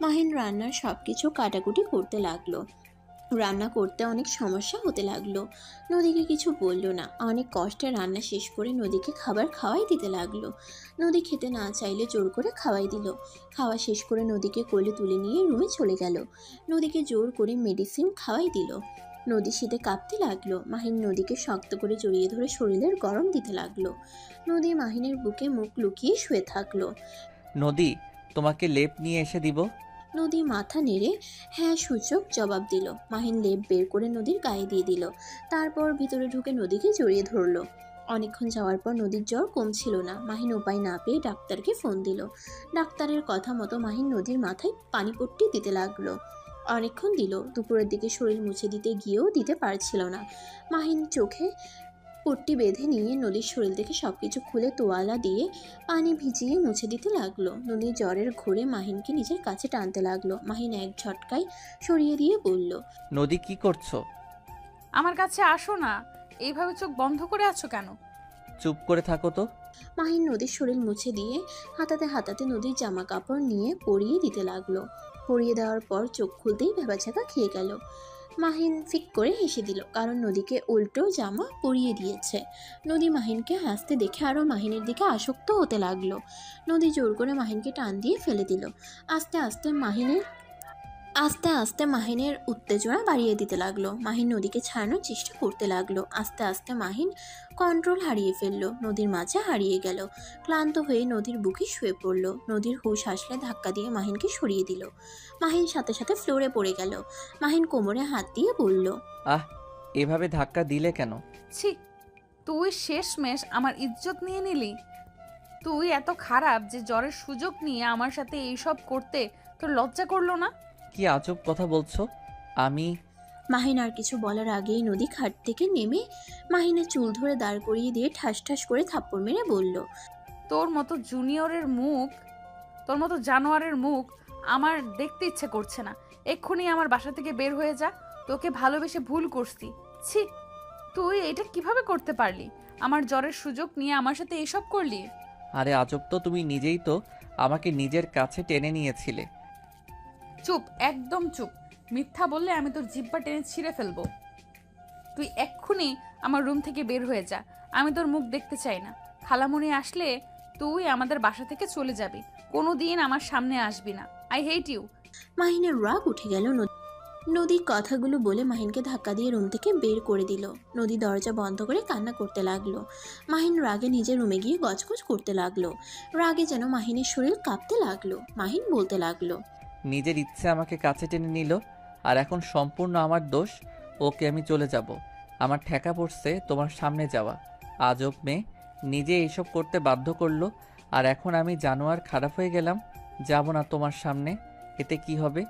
মাহিন রান্নার সব কিছু কাটাকুটি করতে লাগলো। রান্না করতে অনেক সমস্যা হতে লাগলো। নদীকে কিছু বলল না। অনেক কষ্টে রান্না শেষ করে নদীকে খাবার খাওয়াই দিতে লাগলো। নদী খেতে না চাইলে জোর করে খাওয়াই দিল। খাওয়া শেষ করে নদীকে কোলে তুলে নিয়ে রুমে চলে গেল। নদীকে জোর করে মেডিসিন খাওয়াই দিল। নদী শীতে কাঁপতে লাগলো। মাহিন নদীকে শক্ত করে জড়িয়ে ধরে শরীরের গরম দিতে লাগলো। নদী মাহিনের বুকে মুখ লুকিয়ে শুয়ে থাকলো। নদী, তোমাকে লেপ নিয়ে এসে দিব। নদী মাথা নেড়ে হ্যাঁ সূচক জবাব দিল। মাহিন লেপ বের করে নদীর গায়ে দিয়ে দিল। তারপর ভিতরে ঢুকে নদীকে জড়িয়ে ধরলো। অনেকক্ষণ যাওয়ার পর নদীর জ্বর কমছিল না। মাহিন উপায় না পেয়ে ডাক্তারকে ফোন দিল। ডাক্তারের কথা মতো মাহিন নদীর মাথায় পানিপট্টি দিতে লাগলো। অনেকক্ষণ দিল। দুপুরের দিকে শরীর মুছে দিতে গিয়েও দিতে পারছিল না। মাহিন চোখে পট্টি বেঁধে নিয়ে নদীর শরীর থেকে সবকিছু খুলে তোয়ালা দিয়ে পানি ভিজিয়ে মুছে দিতে লাগলো। নদীর জ্বরের ঘোরে মাহিনকে নিজের কাছে টানতে লাগলো। মাহিন এক ঝটকায় সরিয়ে দিয়ে বলল, নদী, কি করছো? আমার কাছে আসো না, এইভাবে চোখ বন্ধ করে আছো কেন? চুপ করে থাকো তো। মাহিন নদীর শরীর মুছে দিয়ে হাতাতে হাতাতে নদীর জামা কাপড় নিয়ে পরিয়ে দিতে লাগলো। পরিয়ে দেওয়ার পর চোখ খুলতেই ভেবাচাকা খেয়ে গেল। মাহিন ফিক করে হেসে দিল, কারণ নদীকে উল্টো জামা পরিয়ে দিয়েছে। নদী মাহিনকে হাসতে দেখে আরও মাহিনের দিকে আসক্ত হতে লাগলো। নদী জোর করে মাহিনকে টান দিয়ে ফেলে দিল। আস্তে আস্তে মাহিনের উত্তেজনা বাড়িয়ে দিতে লাগলো। মাহিন নদীকে ছাড়ানোর চেষ্টা করতে লাগলো। আস্তে আস্তে মাহিন কন্ট্রোল হারিয়ে ফেললো। নদীর মাঝে হারিয়ে গেল। ক্লান্ত হয়ে নদীর বুকে শুয়ে পড়ল। নদীর হুঁশ আসলে ধাক্কা দিয়ে মাহিনকে সরিয়ে দিল। মাহিন সাথে সাথে ফ্লোরে পড়ে গেল। মাহিন কোমরে হাত দিয়ে বলল, আহ, এভাবে ধাক্কা দিলে কেন? ছি, তুই শেষমেশ আমার ইজ্জত নিয়ে নিলি। তুই এত খারাপ যে জ্বরের সুযোগ নিয়ে আমার সাথে এইসব করতে তোর লজ্জা করলো না? কি আজব কথা বলছো? আমি মাহিন আর কিছু বলার আগেই নদী খাট থেকে নেমে মাহিনের চুল ধরে দাঁড় করিয়ে দিয়ে ঠাস ঠাস করে থাপ্পড় মেরে বলল, তোর মতো জুনিয়রের মুখ, তোর মতো জানোয়ারের মুখ আমার দেখতে ইচ্ছে করছে না। এক্ষুনি আমার বাসা থেকে বের হয়ে যা। তোকে ভালোবেসে ভুল করছি। ছি, তুই এটা কিভাবে করতে পারলি? আমার জ্বরের সুযোগ নিয়ে আমার সাথে এসব করলি? আরে আজব তো, তুমি নিজেই তো আমাকে নিজের কাছে টেনে নিয়েছিলে। চুপ, একদম চুপ। মিথ্যা বললে আমি তোর জিব্বা টেনে ছিঁড়ে ফেলবো। তুই এক্ষুনি আমার রুম থেকে বের হয়ে যা। আমি তোর মুখ দেখতে চাই না। খালামণি আসলে তুই আমাদের বাসা থেকে চলে যাবি। কোনো দিন আমার সামনে আসবি না। I hate you. মাহিনের রাগ উঠে গেল। নদী কথাগুলো বলে মাহিনকে ধাক্কা দিয়ে রুম থেকে বের করে দিল। নদী দরজা বন্ধ করে কান্না করতে লাগলো। মাহিন রাগে নিজের রুমে গিয়ে গজগজ করতে লাগলো। রাগে যেন মাহিনের শরীর কাঁপতে লাগলো। মাহিন বলতে লাগলো, নিজের ইচ্ছে আমাকে কাছে টেনে নিল, আর এখন সম্পূর্ণ আমার দোষ। ওকে, আমি চলে যাব। আমার ঠেকা পড়ছে তোমার সামনে যাওয়া। আজব মেয়ে, নিজে এইসব করতে বাধ্য করলো, আর এখন আমি জানোয়ার খারাপ হয়ে গেলাম। যাব না তোমার সামনে। এতে কি হবে?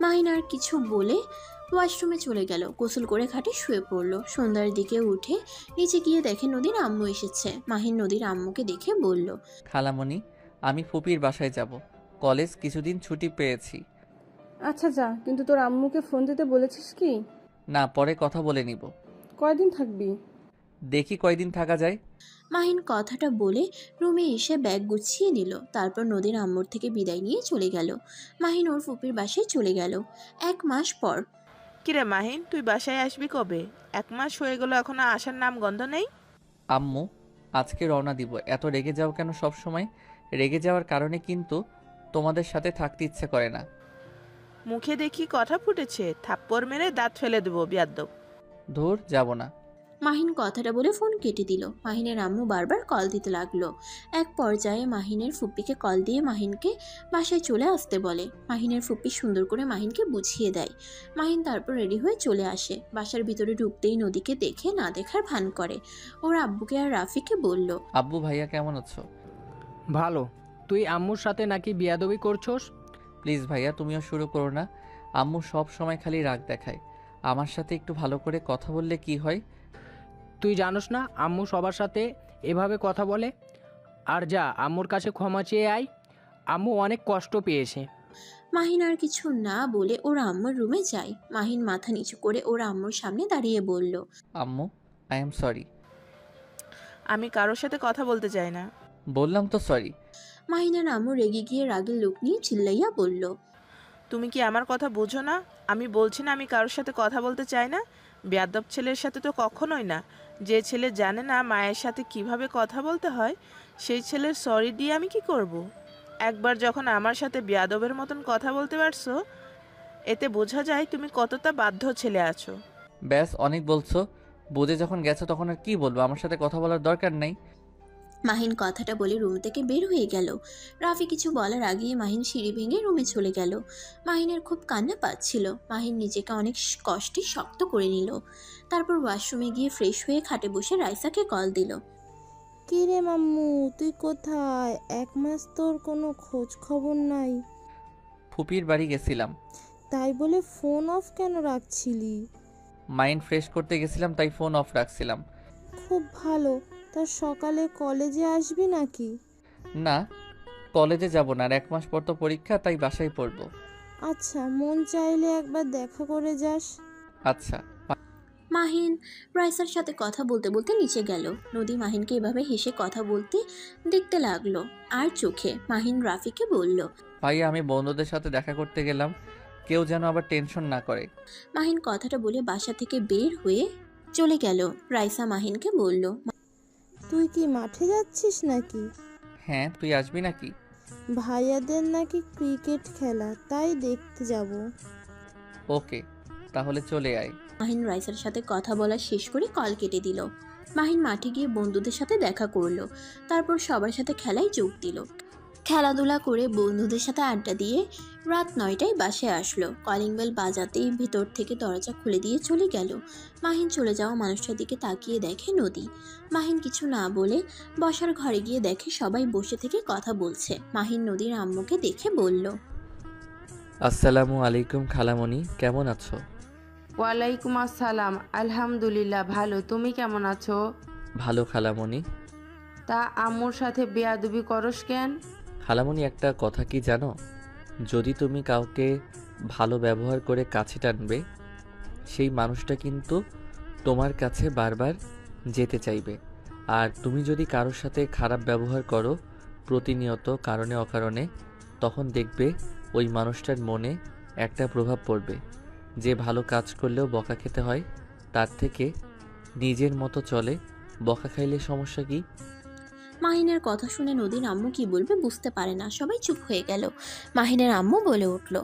মাহিন আর কিছু বলে ওয়াশরুমে চলে গেল। গোসল করে খাটে শুয়ে পড়লো। সন্ধ্যার দিকে উঠে নিচে গিয়ে দেখে নদীর আম্মু এসেছে। মাহিন নদীর আম্মুকে দেখে বলল, খালামণি, আমি ফুপির বাসায় যাব। কলেজ কিছুদিন ছুটি পেয়েছি। আচ্ছা যা, কিন্তু তোর আম্মুকে ফোন দিতে বলেছিস কি? না, পরে কথা বলে নিব। কয়দিন থাকবি? দেখি কয়দিন থাকা যায়। মাহিন কথাটা বলে রুমে এসে ব্যাগ গুছিয়ে নিল। তারপর নদীর আম্মুর থেকে বিদায় নিয়ে চলে গেল। মাহিন ওর ফুপির বাসায় চলে গেল। 1 মাস পর। কিরে মাহিন, তুই বাসায় আসবি কবে? 1 মাস হয়ে গেল, এখনো আসার নাম গন্ধ নেই। আম্মু, আজকে রওনা দিব। এত রেগে যাও কেন সব সময়? রেগে যাওয়ার কারণে কিন্তু তোমাদের সাথে থাকতে ইচ্ছে করে না। মুখে দেখি কথা ফুটেছে, থাপ্পড় মেরে দাঁত ফেলে দেবো বিয়াদ্দব। ধুর, যাব না। মাহিন কথাটা বলে ফোন কেটে দিল। মাহিনের আম্মু বারবার কল দিতে লাগলো। এক পর্যায়ে মাহিনের ফুপ্পিকে কল দিয়ে মাহিনকে বাসায় চলে আসতে বলে। মাহিনের ফুপ্পি সুন্দর করে মাহিনকে বুঝিয়ে দেয়। মাহিন তারপর রেডি হয়ে চলে আসে। বাসার ভিতরে ঢুকতেই নদীকে দেখে না দেখার ভান করে। ওর আব্বুকে আর রাফিকে বলল, আব্বু ভাইয়া কেমন আছো? ভালো। তুই আম্মুর সাথে নাকি বিয়াদবি করছস? প্লিজ ভাইয়া, তুমিও শুরু করো না। আম্মু সব সময় খালি রাগ দেখায়। আমার সাথে একটু ভালো করে কথা বললে কি হয়? তুই জানোস না আম্মু সবার সাথে এভাবে কথা বলে? আর যা, আম্মুর কাছে ক্ষমা চেয়ে আয়। আম্মু অনেক কষ্ট পেয়েছে। মাহিন আর কিছু না বলে ওর আম্মুর রুমে যায়। মাহিন মাথা নিচু করে ওর আম্মুর সামনে দাঁড়িয়ে বলল, আম্মু, আই এম সরি। আমি কারোর সাথে কথা বলতে চাই না। বললাম তো সরি। মাহিনের আম্মু রেগে গিয়ে রাগের লোক নিয়ে চিল্লাইয়া বলল, তুমি কি আমার কথা বুঝো না? আমি বলছি না আমি কারোর সাথে কথা বলতে চাই না। বেয়াদ্দব ছেলের সাথে তো কখনোই না। যে ছেলে জানে না মায়ের সাথে কিভাবে কথা বলতে হয়, সেই ছেলের সরি দিয়ে আমি কি করব? একবার যখন আমার সাথে বেয়াদবের মতন কথা বলতে পারছো, এতে বোঝা যায় তুমি কতটা বাধ্য ছেলে আছো। ব্যাস, অনেক বলছো। বুঝে যখন গেছো তখন আর কি বলবো? আমার সাথে কথা বলার দরকার নেই। মাহিন কথাটা বলে রুম থেকে বের হয়ে গেল। রাফি কিছু বলার আগেই মাহিন সিঁড়ি ভেঙে রুমে চলে গেল। মাহিনের খুব কান্না পাচ্ছিল। মাহিন নিজেকে অনেক কষ্টে শক্ত করে নিল। তারপর ওয়াশরুমে গিয়ে ফ্রেশ হয়ে খাটে বসে রাইসাকে কল দিল। কি রে মাম্মু, তুই কোথায়? 1 মাস তোর কোনো খোঁজ খবর নাই। ফুপির বাড়ি গেছিলাম। তাই বলে ফোন অফ কেন রাখছিলি? মাইন্ড ফ্রেশ করতে গেছিলাম, তাই ফোন অফ রাখছিলাম। খুব ভালো। তা সকালে কলেজে আসবি নাকি? না, কলেজে যাব না। আর 1 মাস পর তো পরীক্ষা, তাই বাসায় পড়বো। আচ্ছা, মন চাইলে একবার দেখা করে যাস। আচ্ছা। মাহিন রাইসার সাথে কথা বলতে বলতে নিচে গেল। নদী মাহিনকে এভাবে হেসে কথা বলতে দেখতে লাগলো। আর চোখে মাহিন রাফিকে বলল, ভাইয়া, আমি বন্ধুদের সাথে দেখা করতে গেলাম, কেউ যেন আবার টেনশন না করে। মাহিন কথাটা বলে বাসা থেকে বের হয়ে চলে গেল। রাইসা মাহিনকে বলল, তুই কি মাঠে যাচ্ছিস নাকি? হ্যাঁ, তুই আসবি নাকি? ভাইয়াদের নাকি ক্রিকেট খেলা, তাই দেখতে যাব। ওকে, তাহলে চলে আয়। মাহিন রাইসার সাথে কথা বলা শেষ করে কল কেটে দিল। মাহিন মাঠে গিয়ে বন্ধুদের সাথে দেখা করলো। তারপর সবার সাথে খেলায় যোগ দিল। খেলাধুলা করে বন্ধুদের সাথে আড্ডা দিয়ে রাত 9টায় বাসায় আসলো। কলিং বেল বাজাতেই ভিতর থেকে দরজা খুলে দিয়ে চলে গেল। মাহিন চলে যাওয়া মানুষটার দিকে তাকিয়ে দেখে নদী। মাহিন কিছু না বলে বসার ঘরে গিয়ে দেখে সবাই বসে থেকে কথা বলছে। মাহিন নদীর আম্মুকে দেখে বলল, আসসালামু আলাইকুম খালামণি, কেমন আছো? ওয়ালাইকুম আসসালাম। আলহামদুলিল্লাহ ভালো। তুমি কেমন আছো? ভালো খালামণি। তা আম্মুর সাথে বেয়াদবি করস কেন? খালামণি, একটা কথা কি জানো? যদি তুমি কাউকে ভালো ব্যবহার করে কাছে টানবে, সেই মানুষটা কিন্তু তোমার কাছে বারবার যেতে চাইবে। আর তুমি যদি কারোর সাথে খারাপ ব্যবহার করো প্রতিনিয়ত কারণে অকারণে, তখন দেখবে ওই মানুষটার মনে একটা প্রভাব পড়বে। যে ভালো কাজ করলেও বকা খেতে হয়, তার থেকে নিজের মতো চলে বকা খাইলে সমস্যা কি? মাহিনের কথা শুনে নদীর আম্মু কি বলবে বুঝতে পারে না, সবাই চুপ হয়ে গেল। মাহিনের আম্মু বলে উঠল।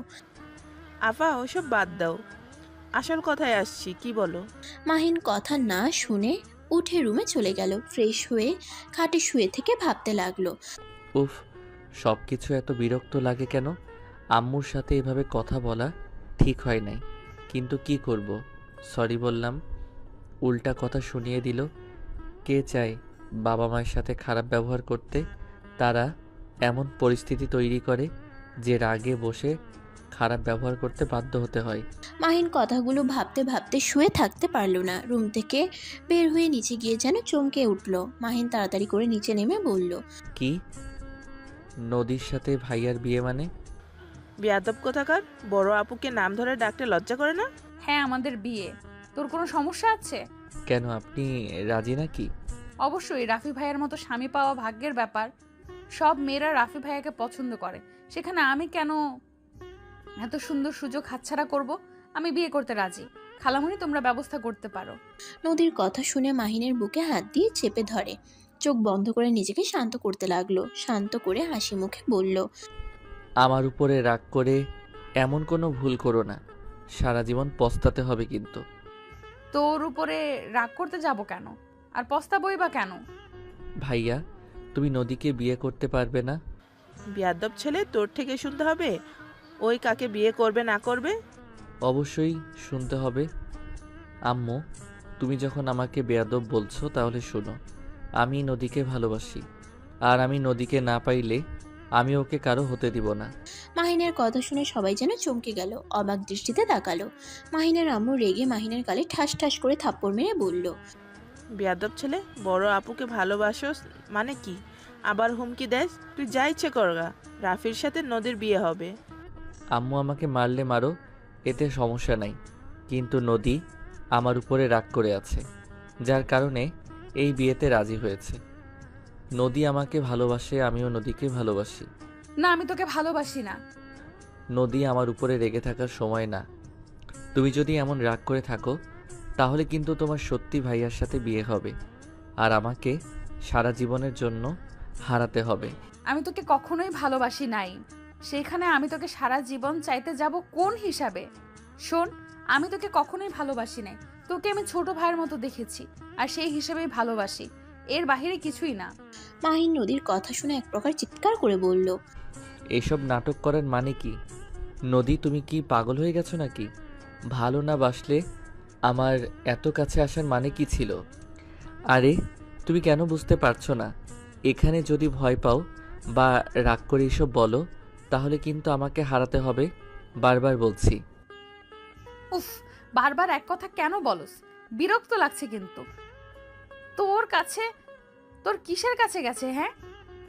আফা ওসব বাদ দাও, আসল কথায় আসছি, কি বলো? মাহিন কথা না শুনে উঠে রুমে চলে গেল। ফ্রেশ হয়ে খাটে শুয়ে থেকে ভাবতে লাগলো। উফ, সব কিছু এত বিরক্ত লাগে কেন? আম্মুর সাথে এভাবে কথা বলা ঠিক হয় নাই, কিন্তু কি করব, সরি বললাম, উল্টা কথা শুনিয়ে দিল। কে চায় বাবা মায়ের সাথে খারাপ ব্যবহার করতে? তারা এমন পরিস্থিতি তৈরি করে যে রাগে বসে খারাপ ব্যবহার করতে বাধ্য হতে হয়। মাহিন কথাগুলো ভাবতে ভাবতে শুয়ে থাকতে পারলো না। রুম থেকে বের হয়ে নিচে গিয়ে যেন চমকে উঠল। মাহিন তাড়াতাড়ি করে নিচে নেমে বলল। কি? নদীর সাথে ভাইয়ার বিয়ে মানে? বেয়াদব কোথাকার, বড় আপুকে নাম ধরে ডাকতে লজ্জা করে না? হ্যাঁ, আমাদের বিয়ে। তোর কোনো সমস্যা আছে? কেন, আপনি রাজি নাকি? অবশ্যই, রাফি ভাইয়ের মতো স্বামী পাওয়া ভাগ্যের ব্যাপার। সব মেয়েরা রাফি ভাইয়াকে পছন্দ করে, সেখানে আমি কেন এত সুন্দর সুযোগ হাতছাড়া করব? আমি বিয়ে করতে রাজি। খালামণি, তোমরা ব্যবস্থা করতে পারো। নদীর কথা শুনে মাহিনের বুকে হাত দিয়ে চেপে ধরে। চোখ বন্ধ করে নিজেকে শান্ত করতে লাগলো। শান্ত করে হাসি মুখে বলল। আমার উপরে রাগ করে এমন কোনো ভুল করো না, সারা জীবন পস্তাতে হবে কিন্তু। তোর উপরে রাগ করতে যাব কেন? আর পস্তাবই বা কেন? ভাইয়া, তুমি নদীকে বিয়ে করতে পারবে না? বেয়াদব ছেলে, তোর থেকে শুনতে হবে ওই কাকে বিয়ে করবে না করবে? অবশ্যই শুনতে হবে। আম্মু, তুমি যখন আমাকে বেয়াদব বলছো তাহলে শোনো, আমি নদীকে ভালোবাসি, আর আমি নদীকে না পাইলে আমি ওকে কারো হতে দিব না। মাহিনের কথা শুনে সবাই যেন চমকে গেল, অবাক দৃষ্টিতে তাকালো। মাহিনের আম্মু রেগে মাহিনের গালে ঠাস ঠাস করে থাপ্পড় মেরে বলল। বেয়াদব ছেলে, বড় আপুকে ভালোবাসোস মানে কি? আবার হুমকি দেস? তুই যা ইচ্ছে করগা, রাফির সাথে নদীর বিয়ে হবে। আম্মু, আমাকে মারলে মারো, এতে সমস্যা নাই, কিন্তু নদী আমার উপরে রাগ করে আছে, যার কারণে এই বিয়েতে রাজি হয়েছে। নদী আমাকে ভালোবাসে, আমিও নদীকে ভালোবাসি। না, আমি তোকে ভালোবাসি না। নদী আমার উপরে রেগে থাকার সময় না। তুমি যদি এমন রাগ করে থাকো তাহলে কিন্তু তোমার সত্যি ভাইয়ার সাথে বিয়ে হবে, আর আমাকে সারা জীবনের জন্য হারাতে হবে। আমি তোকে কখনোই ভালোবাসি নাই, সেখানে আমি তোকে সারা জীবন চাইতে যাব কোন হিসাবে? শোন, আমি তোকে কখনোই ভালোবাসি নাই। তোকে আমি ছোট ভাইয়ের মতো দেখেছি, আর সেই হিসেবেই ভালোবাসি, এর বাহিরে কিছুই না। মাহিন নদীর কথা শুনে এক প্রকার চিৎকার করে বলল। এসব নাটক করার মানে কি? নদী, তুমি কি পাগল হয়ে গেছো নাকি? ভালো না বাসলে আমার এত কাছে আসার মানে কি ছিল? আরে, তুমি কেন বুঝতে পারছো না? এখানে যদি ভয় পাও বা রাগ করে এসব বলো তাহলে কিন্তু আমাকে হারাতে হবে, বারবার বলছি। উফ, বারবার এক কথা কেন বলস? বিরক্ত লাগছে কিন্তু। তোর কাছে, তোর কিসের কাছে গেছে? হ্যাঁ,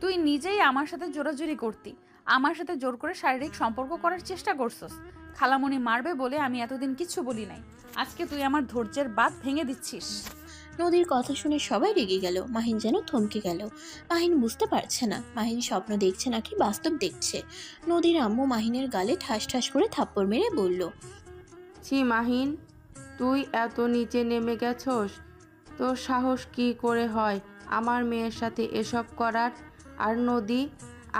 তুই নিজেই আমার সাথে জোরাজুরি করতি, আমার সাথে জোর করে শারীরিক সম্পর্ক করার চেষ্টা করছস। খালামণি মারবে বলে আমি এতদিন কিচ্ছু বলি নাই, আজকে তুই আমার ধৈর্যের বাঁধ ভেঙে দিচ্ছিস। নদীর কথা শুনে সবাই রেগে গেল। মাহিন যেন থমকে গেল। মাহিন বুঝতে পারছে না মাহিন স্বপ্ন দেখছে নাকি বাস্তব দেখছে। নদীর আম্মু মাহিনের গালে ঠাস ঠাস করে থাপ্পড় মেরে বলল। ছি মাহিন, তুই এত নিচে নেমে গেছস? তোর সাহস কি করে হয় আমার মেয়ের সাথে এসব করার? আর নদী,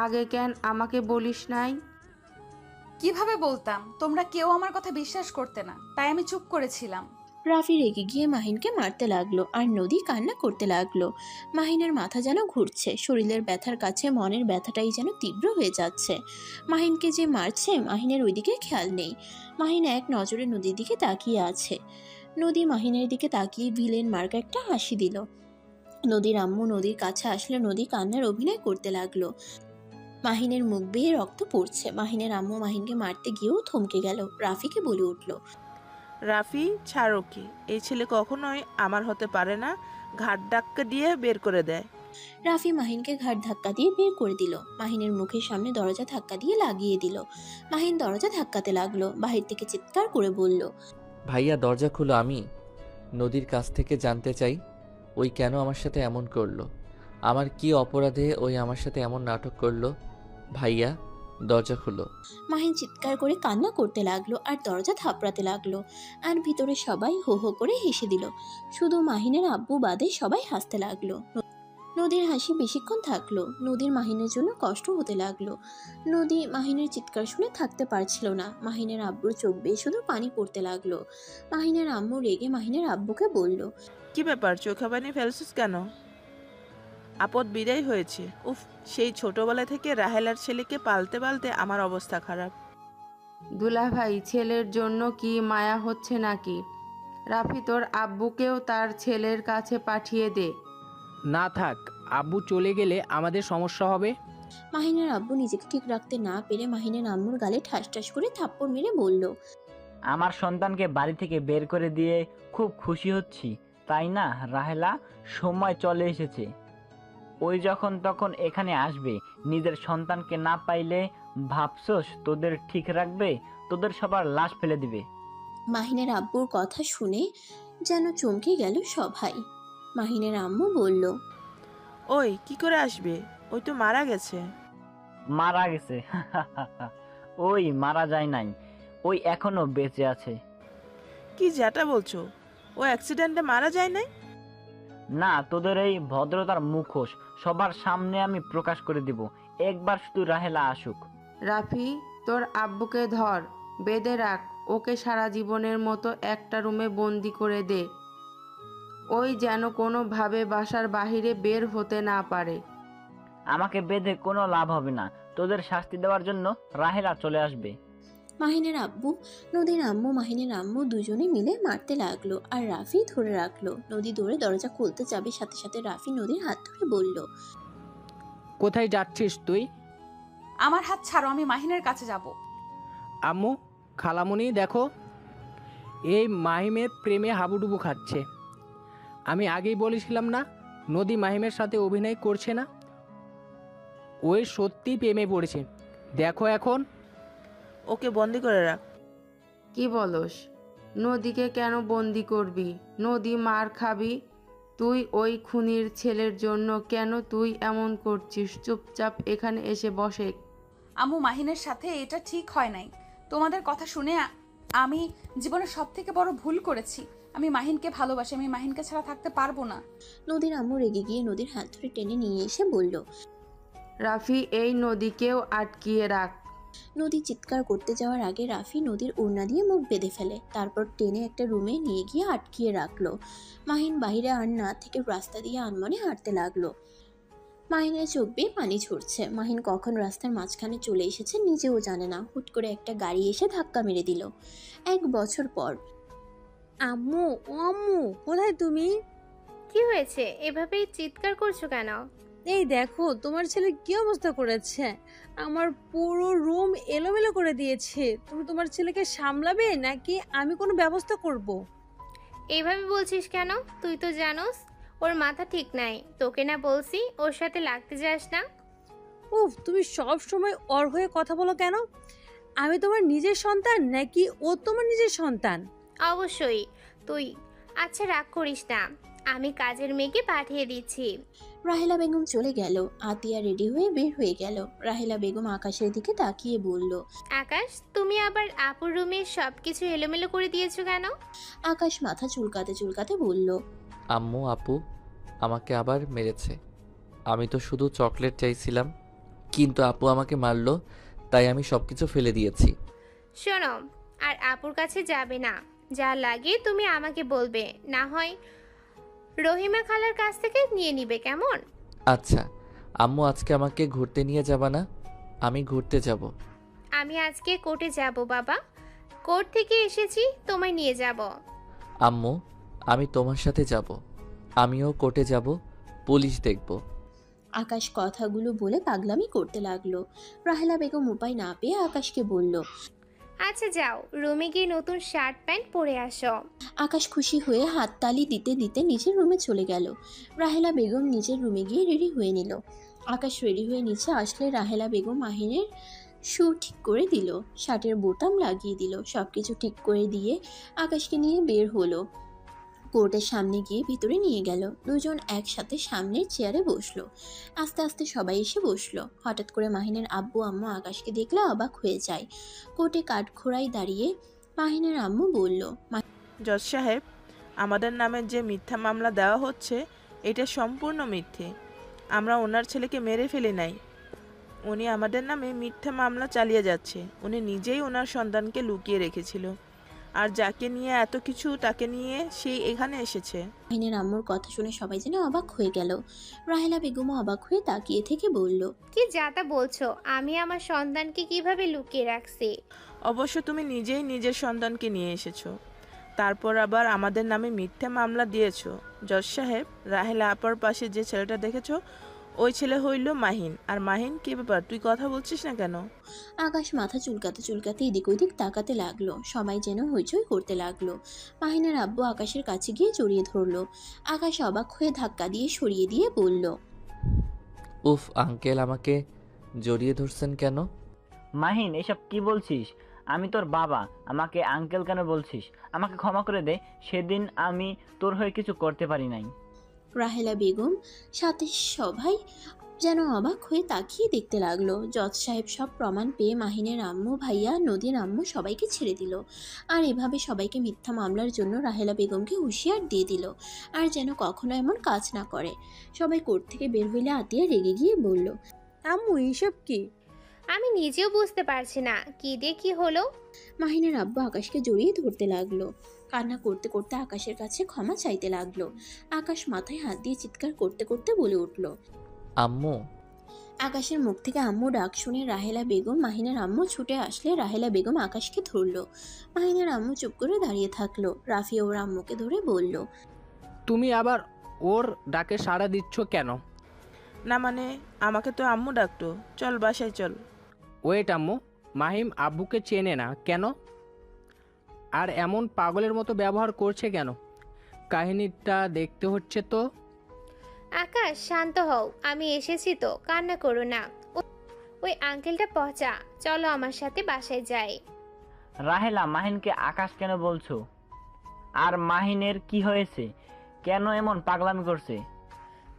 আগে কেন আমাকে বলিস নাই? কিভাবে বলতাম? তোমরা কেউ আমার কথা বিশ্বাস করতে না, তাই আমি চুপ করেছিলাম। রাফি রেগে গিয়ে মাহিনকে মারতে লাগলো, আর নদী কান্না করতে লাগলো। মাহিনের মাথা যেন ঘুরছে, শরীরের ব্যথার কাছে মনের ব্যথাটাই যেন তীব্র হয়ে যাচ্ছে। মাহিনকে যে মারছে মাহিনের ওইদিকে খেয়াল নেই। মাহিন এক নজরে নদীর দিকে তাকিয়ে আছে। নদী মাহিনের দিকে তাকিয়ে ভিলেন মার্কা একটা হাসি দিল। নদীর আম্মু নদীর কাছে আসলে নদী কান্নার অভিনয় করতে লাগলো। মাহিনের মুখ বেয়ে রক্ত পড়ছে। মাহিনের আম্মু মাহিনকে মারতে গিয়েও থমকে গেল। রাফিকে বলে উঠল। রাফি, ছাড়ো কি, এই ছেলে কখনোই আমার হতে পারে না, ঘাট ধাক্কা দিয়ে বের করে দেয়। রাফি মাহিনকে ঘাট ধাক্কা দিয়ে বের করে দিল। মাহিনের মুখের সামনে দরজা ধাক্কা দিয়ে লাগিয়ে দিল। মাহিন দরজা ধাক্কাতে লাগলো, বাহির থেকে চিৎকার করে বলল। ভাইয়া, দরজা খুলো, আমি নদীর কাছ থেকে জানতে চাই ওই কেন আমার সাথে এমন করলো? আমার কি অপরাধে ওই আমার সাথে এমন নাটক করলো? ভাইয়া, দরজা খুলো। মাহিন চিৎকার করে কান্না করতে লাগলো আর দরজা থাপড়াতে লাগলো। আর ভিতরে সবাই হো হো করে হেসে দিল। শুধু মাহিনের আব্বু বাদে সবাই হাসতে লাগলো। নদীর হাসি বেশিক্ষণ থাকলো। নদীর মাহিনের জন্য কষ্ট হতে লাগলো। নদী মাহিনের চিৎকার শুনে থাকতে পারছিল না। মাহিনের আব্বুর চোখ বেয়ে শুধু পানি পড়তে লাগলো। মাহিনের আম্মু রেগে মাহিনের আব্বুকে বলল, কি ব্যাপার, চোখে পানি ফেলছিস কেন? আপদ বিদায় হয়েছে। উফ, সেই ছোটবেলা থেকে রাহেলার ছেলেকে পালতে পালতে আমার অবস্থা খারাপ। দুলাভাই, ছেলের জন্য কি মায়া হচ্ছে নাকি? রাফি, তোর আব্বুকেও তার ছেলের কাছে পাঠিয়ে দে। না থাক, আব্বু চলে গেলে আমাদের সমস্যা হবে। মাহিনের আব্বু নিজেকে ঠিক রাখতে না পেরে মাহিনের আম্মুর গালে ঠাস ঠাস করে থাপ্পড় মেরে বলল, আমার সন্তানকে বাড়ি থেকে বের করে দিয়ে খুব খুশি হচ্ছি, তাই না রাহেলা? সময় চলে এসেছে। ওই যখন তখন এখানে আসবে। নিজের সন্তানকে না পাইলে ভাবছস তোদের ঠিক রাখবে? তোদের সবার লাশ ফেলে দিবে। মাহিনের আব্বুর কথা শুনে যেন চমকে গেল সবাই। মাহিনের আম্মু বলল, ওই কি করে আসবে? ওই তো মারা গেছে। মারা গেছে? ওই মারা যায় নাই, ওই এখনো বেঁচে আছে। কি যেটা বলছো? ও অ্যাক্সিডেন্টে মারা যায় নাই? না, তোদের এই ভদ্রতার মুখোশ সবার সামনে আমি প্রকাশ করে দিব। একবার শুধু রাহেলা আসুক। রাফি, তোর আব্বুকে ধর, বেঁধে রাখ। ওকে সারা জীবনের মতো একটা রুমে বন্দি করে দে। ওই যেন কোনোভাবে বাসার বাহিরে বের হতে না পারে। আমাকে বেঁধে কোনো লাভ হবে না। তোদের শাস্তি দেওয়ার জন্য রাহেলা চলে আসবে। মাহিনের আব্বু, নদীর আম্মু, মাহিনের আম্মু দুজনে মিলে মারতে লাগলো আর রাফি ধরে রাখলো। নদী দৌড়ে দরজা খুলতে যাবে, সাথে সাথে রাফি নদীর হাত ধরে বলল, কোথায় যাচ্ছিস তুই? আমার হাত ছাড়ো, আমি মাহিনের কাছে যাব। আম্মু, খালামণি দেখো, এই মাহিমের প্রেমে হাবুডুবু খাচ্ছে। আমি আগেই বলেছিলাম না নদী মাহিমের সাথে অভিনয় করছে না? ওই সত্যি প্রেমে পড়েছে। দেখো এখন। ওকে বন্দি করে রাখ। কি বলস? নদীকে কেন বন্দি করবি? নদী মার খাবি। তুই ওই খুনির ছেলের জন্য কেন তুই এমন করছিস? চুপচাপ এখানে এসে বসে। আম্মু, মাহিনের সাথে এটা ঠিক হয় নাই। তোমাদের কথা শুনে আমি জীবনের সবথেকে বড় ভুল করেছি। আমি মাহিনকে ভালোবাসি, আমি মাহিনকে ছাড়া থাকতে পারবো না। নদীর আম্মু রেগে গিয়ে নদীর হাত ধরে টেনে নিয়ে এসে বলল, রাফি, এই নদীকেও আটকিয়ে রাখ। নদী চিৎকার করতে যাওয়ার আগে রাফি নদীর ওড়না দিয়ে মুখ বেঁধে ফেলে। তারপর টেনে একটা রুমে নিয়ে গিয়ে আটকিয়ে রাখলো। মাহিন বাইরে আর না থেকে রাস্তা দিয়ে আনমনে হাঁটতে লাগলো। মাহিনের চোখ বেয়ে পানি ঝরছে। মাহিন কখন রাস্তার মাঝখানে চলে এসেছে নিজেও জানে না। হুট করে একটা গাড়ি এসে ধাক্কা মেরে দিল। 1 বছর পর। আম্মু, ও আম্মু, কোথায় তুমি? কি হয়েছে? এভাবেই চিৎকার করছো কেন? এই দেখো তোমার ছেলে কি অবস্থা করেছে। আমার পুরো রুম এলোমেলো করে দিয়েছে। তুমি তোমার ছেলেকে সামলাবে নাকি আমি কোনো ব্যবস্থা করব? এইভাবে বলছিস কেন? তুই তো জানোস ওর মাথা ঠিক নাই। তোকে না বলছি ওর সাথে লাগতে যাস না? উফ, তুমি সব সময় ওর হয়ে কথা বলো কেন? আমি তোমার নিজের সন্তান নাকি ও তোমার নিজের সন্তান? অবশ্যই তুই। আচ্ছা, রাগ করিস না, আমি কাজের মেয়েকে পাঠিয়ে দিচ্ছি। রাহেলা বেগম চলে গেল। আতিয়া রেডি হয়ে বের হয়ে গেল। রাহেলা বেগম আকাশের দিকে তাকিয়ে বলল, আকাশ, তুমি আবার আপুর রুমে সবকিছু এলোমেলো করে দিয়েছো কেন? আকাশ মাথা চুলকাতে চুলকাতে বলল, আম্মু, আপু আমাকে আবার মেরেছে। আমি তো শুধু চকলেট চাইছিলাম, কিন্তু আপু আমাকে মারলো, তাই আমি সবকিছু ফেলে দিয়েছি। শোনো, আর আপুর কাছে যাবে না। যা লাগে তুমি আমাকে বলবে, না হয় রহিমা খালার কাছ থেকে নিয়ে নিবে, কেমন? আচ্ছা আম্মু, আজকে আমাকে ঘুরতে নিয়ে যাবা না? আমি ঘুরতে যাব। আমি আজকে কোর্টে যাব বাবা। কোর্ট থেকে এসেছি, তোমায় নিয়ে যাব। আম্মু, আমি তোমার সাথে যাব। আমিও কোর্টে যাব, পুলিশ দেখব। আকাশ কথাগুলো বলে পাগলামি করতে লাগলো। রাহেলা বেগম উপায় না পেয়ে আকাশকে বলল, আচ্ছা যাও, রুমে গিয়ে নতুন শার্ট প্যান্ট পরে আসো। আকাশ খুশি হয়ে হাততালি দিতে দিতে নিজের রুমে চলে গেল। রাহেলা বেগম নিজের রুমে গিয়ে রেডি হয়ে নিল। আকাশ রেডি হয়ে নিচে আসলে রাহেলা বেগম মাহিনের শু ঠিক করে দিল, শার্টের বোতাম লাগিয়ে দিল। সবকিছু ঠিক করে দিয়ে আকাশকে নিয়ে বের হলো। কোর্টের সামনে গিয়ে ভিতরে নিয়ে গেল। দুজন একসাথে সামনের চেয়ারে বসলো। আস্তে আস্তে সবাই এসে বসলো। হঠাৎ করে মাহিনের আব্বু আম্মু আকাশকে দেখলে অবাক হয়ে যায়। কোর্টে কাঠখোড়ায় দাঁড়িয়ে মাহিনের আম্মু বলল, জজ সাহেব, আমাদের নামে যে মিথ্যা মামলা দেওয়া হচ্ছে এটা সম্পূর্ণ মিথ্যে। আমরা ওনার ছেলেকে মেরে ফেলি নাই। উনি আমাদের নামে মিথ্যা মামলা চালিয়ে যাচ্ছে। উনি নিজেই ওনার সন্তানকে লুকিয়ে রেখেছিল, আর যাকে নিয়ে এত কিছু তাকে নিয়ে সেই এখানে এসেছে। মাহিনের আম্মুর কথা শুনে সবাই যেন অবাক হয়ে গেল। রাহেলা বেগমও অবাক হয়ে তাকিয়ে থেকে বলল, কি যাতা বলছো? আমি আমার সন্তানকে কিভাবে লুকিয়ে রাখছি? অবশ্য তুমি নিজেই নিজের সন্তানকে নিয়ে এসেছো, তারপর আবার আমাদের নামে মিথ্যা মামলা দিয়েছো। জজ সাহেব, রাহেলা আপার পাশে যে ছেলেটা দেখেছো ওই ছেলে হইল মাহিন। আর মাহিন, কি ব্যাপার, তুই কথা বলছিস না কেন? আকাশ মাথা চুলকাতে চুলকাতে এদিক ওদিক তাকাতে লাগলো। সবাই যেন হইচই করতে লাগলো। মাহিনের আব্বু আকাশের কাছে গিয়ে জড়িয়ে ধরলো। আকাশ অবাক হয়ে ধাক্কা দিয়ে সরিয়ে দিয়ে বলল, উফ আঙ্কেল, আমাকে জড়িয়ে ধরছেন কেন? মাহিন, এসব কি বলছিস? আমি তোর বাবা, আমাকে আঙ্কেল কেন বলছিস? আমাকে ক্ষমা করে দে, সেদিন আমি তোর হয়ে কিছু করতে পারি নাই। রাহেলা বেগম সাথে সবাই যেন অবাক হয়ে তাকিয়ে দেখতে লাগলো। জজ সাহেব সব প্রমাণ পেয়ে মাহিনের আম্মু, ভাইয়া, নদীর আম্মু সবাইকে ছেড়ে দিল। আর এভাবে সবাইকে মিথ্যা মামলার জন্য রাহেলা বেগমকে হুঁশিয়ার দিয়ে দিল, আর যেন কখনো এমন কাজ না করে। সবাই কোর্ট থেকে বের হইলে আতিয়া রেগে গিয়ে বলল, আম্মু এইসব কি? আমি নিজেও বুঝতে পারছি না কি দিয়ে কি হলো। মাহিনের আব্বু আকাশকে জড়িয়ে ধরতে লাগলো। কান্না করতে করতে আকাশের কাছে ক্ষমা চাইতে লাগলো। আকাশ মাথায় হাত দিয়ে চিৎকার করতে করতে বলে উঠল, আম্মু। আকাশের মুখ থেকে আম্মু ডাক শুনে রাহেলা বেগম, মাহিনের আম্মু ছুটে আসলে রাহেলা বেগম আকাশকে ধরলো। মাহিনের আম্মু চুপ করে দাঁড়িয়ে থাকলো। রাফিয়া ওর আম্মুকে ধরে বলল, তুমি আবার ওর ডাকে সাড়া দিচ্ছ কেন? না মানে, আমাকে তো আম্মু ডাকতো। চল বাসায় চল। ওয়েট আম্মু, মাহিম আব্বুকে চেনে না কেন? আর এমন পাগলের মতো ব্যবহার করছে কেন? কাহিনীটা দেখতে হচ্ছে তো। আকাশ, শান্ত হও, আমি এসেছি তো, কান্না করো না। ওই আঙ্কেলটা পচা, চলো আমার সাথে বাসায় যাই। রাহেলা, মাহিনকে আকাশ কেন বলছো? আর মাহিনের কি হয়েছে? কেন এমন পাগলামি করছে?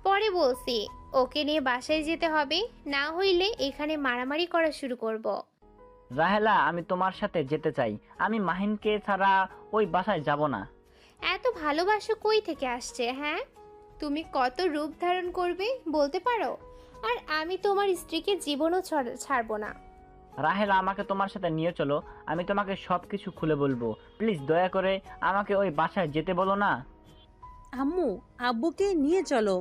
পরে বলছি, ওকে নিয়ে বাসায় যেতে হবে, না হইলে এখানে মারামারি করা শুরু করব। রাহেলা, আমি তোমার সাথে যেতে চাই। আমি মাহিনকে ছাড়া ওই বাসায় যাব না। এত ভালোবাসা কই থেকে আসছে? হ্যাঁ, তুমি কত রূপ ধারণ করবে বলতে পারো? আর আমি তোমার স্ত্রীকে জীবনও ছাড়বো না। রাহেলা, আমাকে তোমার সাথে নিয়ে চলো, আমি তোমাকে সবকিছু খুলে বলবো। প্লিজ দয়া করে আমাকে ওই বাসায় যেতে বলো না। আম্মু, আব্বুকে নিয়ে চলো।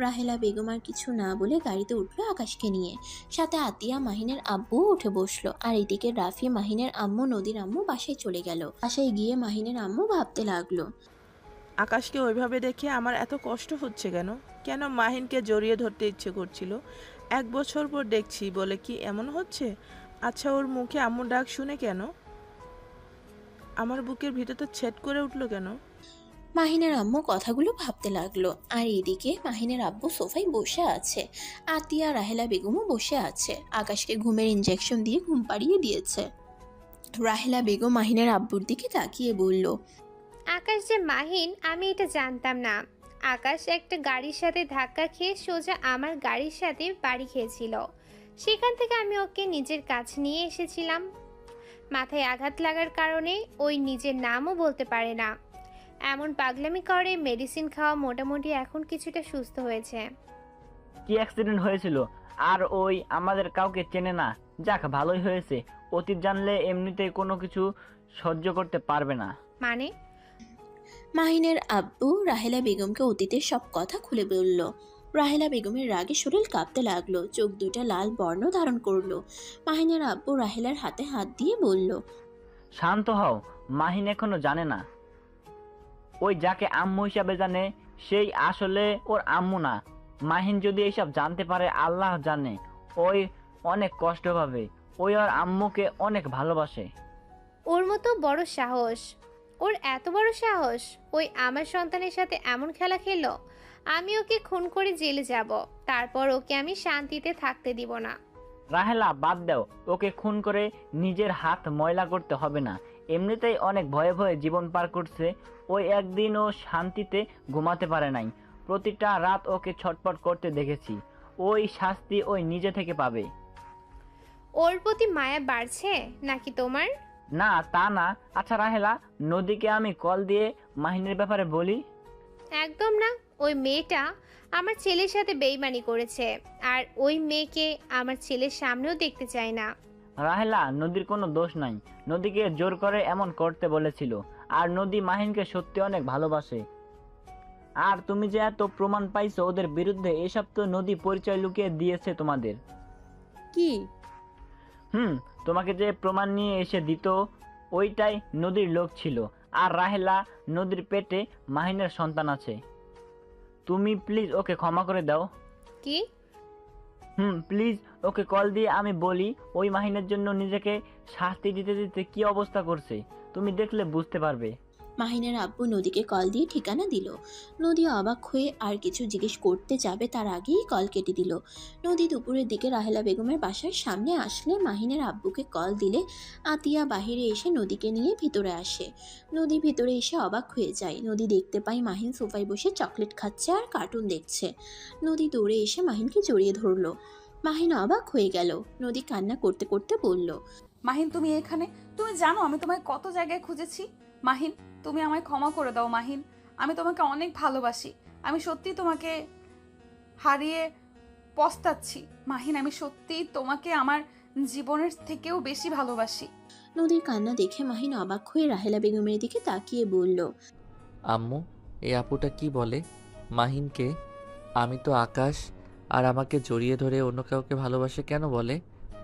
রাহেলা বেগম আর কিছু না বলে গাড়িতে উঠলো আকাশকে নিয়ে। সাথে আতিয়া, মাহিনের আব্বু উঠে বসলো। আর এদিকে রাফি, মাহিনের আম্মু, নদীর আম্মু বাসায় চলে গেল। বাসায় গিয়ে মাহিনের আম্মু ভাবতে লাগলো, আকাশকে ওইভাবে দেখে আমার এত কষ্ট হচ্ছে কেন? কেন মাহিনকে জড়িয়ে ধরতে ইচ্ছে করছিল? 1 বছর পর দেখছি বলে কি এমন হচ্ছে? আচ্ছা, ওর মুখে আম্মু ডাক শুনে কেন আমার বুকের ভিতরটা ছেদ করে উঠলো কেন? মাহিনের আম্মু কথাগুলো ভাবতে লাগলো। আর এদিকে মাহিনের আব্বু সোফায় বসে আছে। আতিয়া, রাহেলা বেগমও বসে আছে। আকাশকে ঘুমের ইঞ্জেকশন দিয়ে ঘুম পাড়িয়ে দিয়েছে। রাহেলা বেগম মাহিনের আব্বুর দিকে তাকিয়ে বলল, আকাশ যে মাহিন, আমি এটা জানতাম না। আকাশ একটা গাড়ির সাথে ধাক্কা খেয়ে সোজা আমার গাড়ির সাথে বাড়ি খেয়েছিল। সেখান থেকে আমি ওকে নিজের কাছে নিয়ে এসেছিলাম। মাথায় আঘাত লাগার কারণে ওই নিজের নামও বলতে পারে না, এমন পাগলামি করে। মেডিসিন খাওয়া মোটামুটি এখন কিছুটা সুস্থ হয়েছে। কি অ্যাক্সিডেন্ট হয়েছিল? আর ওই আমাদের কাউকে চেনে না। যাক, ভালোই হয়েছে। অতীত জানলে এমনিতেই কোনো কিছু সহ্য করতে পারবে না। মানে? মাহিনের আব্বু রাহেলা বেগমকে অতীতের সব কথা খুলে বলল। রাহেলা বেগমের রাগে শরীর কাঁপতে লাগলো। চোখ দুটা লাল বর্ণ ধারণ করলো। মাহিনের আব্বু রাহেলার হাতে হাত দিয়ে বলল, শান্ত হও, মাহিন এখনো জানে না। ওই যাকে আম্মু হিসাবে জানে সেই আসলে ওর আম্মু না। মাহিন যদি এইসব জানতে পারে, আল্লাহ জানে ওই অনেক কষ্ট পাবে। ওই ওর আম্মুকে অনেক ভালোবাসে। ওর মতো বড় সাহস, ওর এত বড় সাহস! ওই আমার সন্তানের সাথে এমন খেলা খেললো। আমি ওকে খুন করে জেলে যাব, তারপর ওকে আমি শান্তিতে থাকতে দিব না। রাহেলা, বাদ দাও। ওকে খুন করে নিজের হাত ময়লা করতে হবে না। এমনিতেই অনেক ভয়ে ভয়ে জীবন পার করছে। ওই একদিনও শান্তিতে ঘুমাতে পারে নাই। প্রতিটা রাত ওকে ছটফট করতে দেখেছি। ওই শাস্তি ওই নিজে থেকে পাবে। ওর প্রতি মায়া বাড়ছে নাকি তোমার? না তা না। আচ্ছা রাহেলা, নদীকে আমি কল দিয়ে মাহিনের ব্যাপারে বলি? একদম না। ওই মেয়েটা আমার ছেলের সাথে বেইমানি করেছে, আর ওই মেয়েকে আমার ছেলের সামনেও দেখতে চাই না। রাহেলা, নদীর কোনো দোষ নাই। নদীকে জোর করে এমন করতে বলেছিল। আর নদী মাহিনকে সত্যি অনেক ভালোবাসে। আর তুমি যে এত প্রমাণ পাইছো ওদের বিরুদ্ধে, এসব তো নদী পরিচয় লুকিয়ে দিয়েছে তোমাদের। কি? তোমাকে যে প্রমাণ নিয়ে এসে দিত ওইটাই নদীর লোক ছিল। আর রাহেলা, নদীর পেটে মাহিনের সন্তান আছে। তুমি প্লিজ ওকে ক্ষমা করে দাও। কি? প্লিজ ওকে কল দিয়ে আমি বলি ওই মাহিনের জন্য নিজেকে শাস্তি দিতে দিতে কি অবস্থা করছে। তুমি দেখলে বুঝতে পারবে। মাহিনের আব্বু নদীকে কল দিয়ে ঠিকানা দিল। নদী অবাক হয়ে আর কিছু জিজ্ঞেস করতে যাবে তার আগেই কল কেটে দিল। নদী দুপুরের দিকে রাহেলা বেগমের বাসার সামনে আসলে মাহিনের আব্বুকে কল দিলে আতিয়া বাহিরে এসে নদীকে নিয়ে ভিতরে আসে। নদী ভিতরে এসে অবাক হয়ে যায়। নদী দেখতে পায় মাহিন সোফায় বসে চকলেট খাচ্ছে আর কার্টুন দেখছে। নদী দৌড়ে এসে মাহিনকে জড়িয়ে ধরলো। মাহিন অবাক হয়ে গেল। নদী কান্না করতে করতে বলল, মাহিন তুমি এখানে? তুমি জানো আমি তোমায় কত জায়গায় খুঁজেছি। মাহিন, তুমি আমায় ক্ষমা করে দাও। মাহিন, আমি তোমাকে অনেক ভালোবাসি। আমি সত্যি তোমাকে হারিয়ে পস্তাচ্ছি। মাহিন, আমি সত্যি তোমাকে আমার জীবনের থেকেও বেশি ভালোবাসি। নদীর কান্না দেখে মাহিন অবাক হয়ে রাহেলা বেগমের দিকে তাকিয়ে বলল, আম্মু, এই আপুটা কি বলে? মাহিনকে আমি তো আকাশ আর আমাকে জড়িয়ে ধরে অন্য কাউকে ভালোবাসে কেন বলে?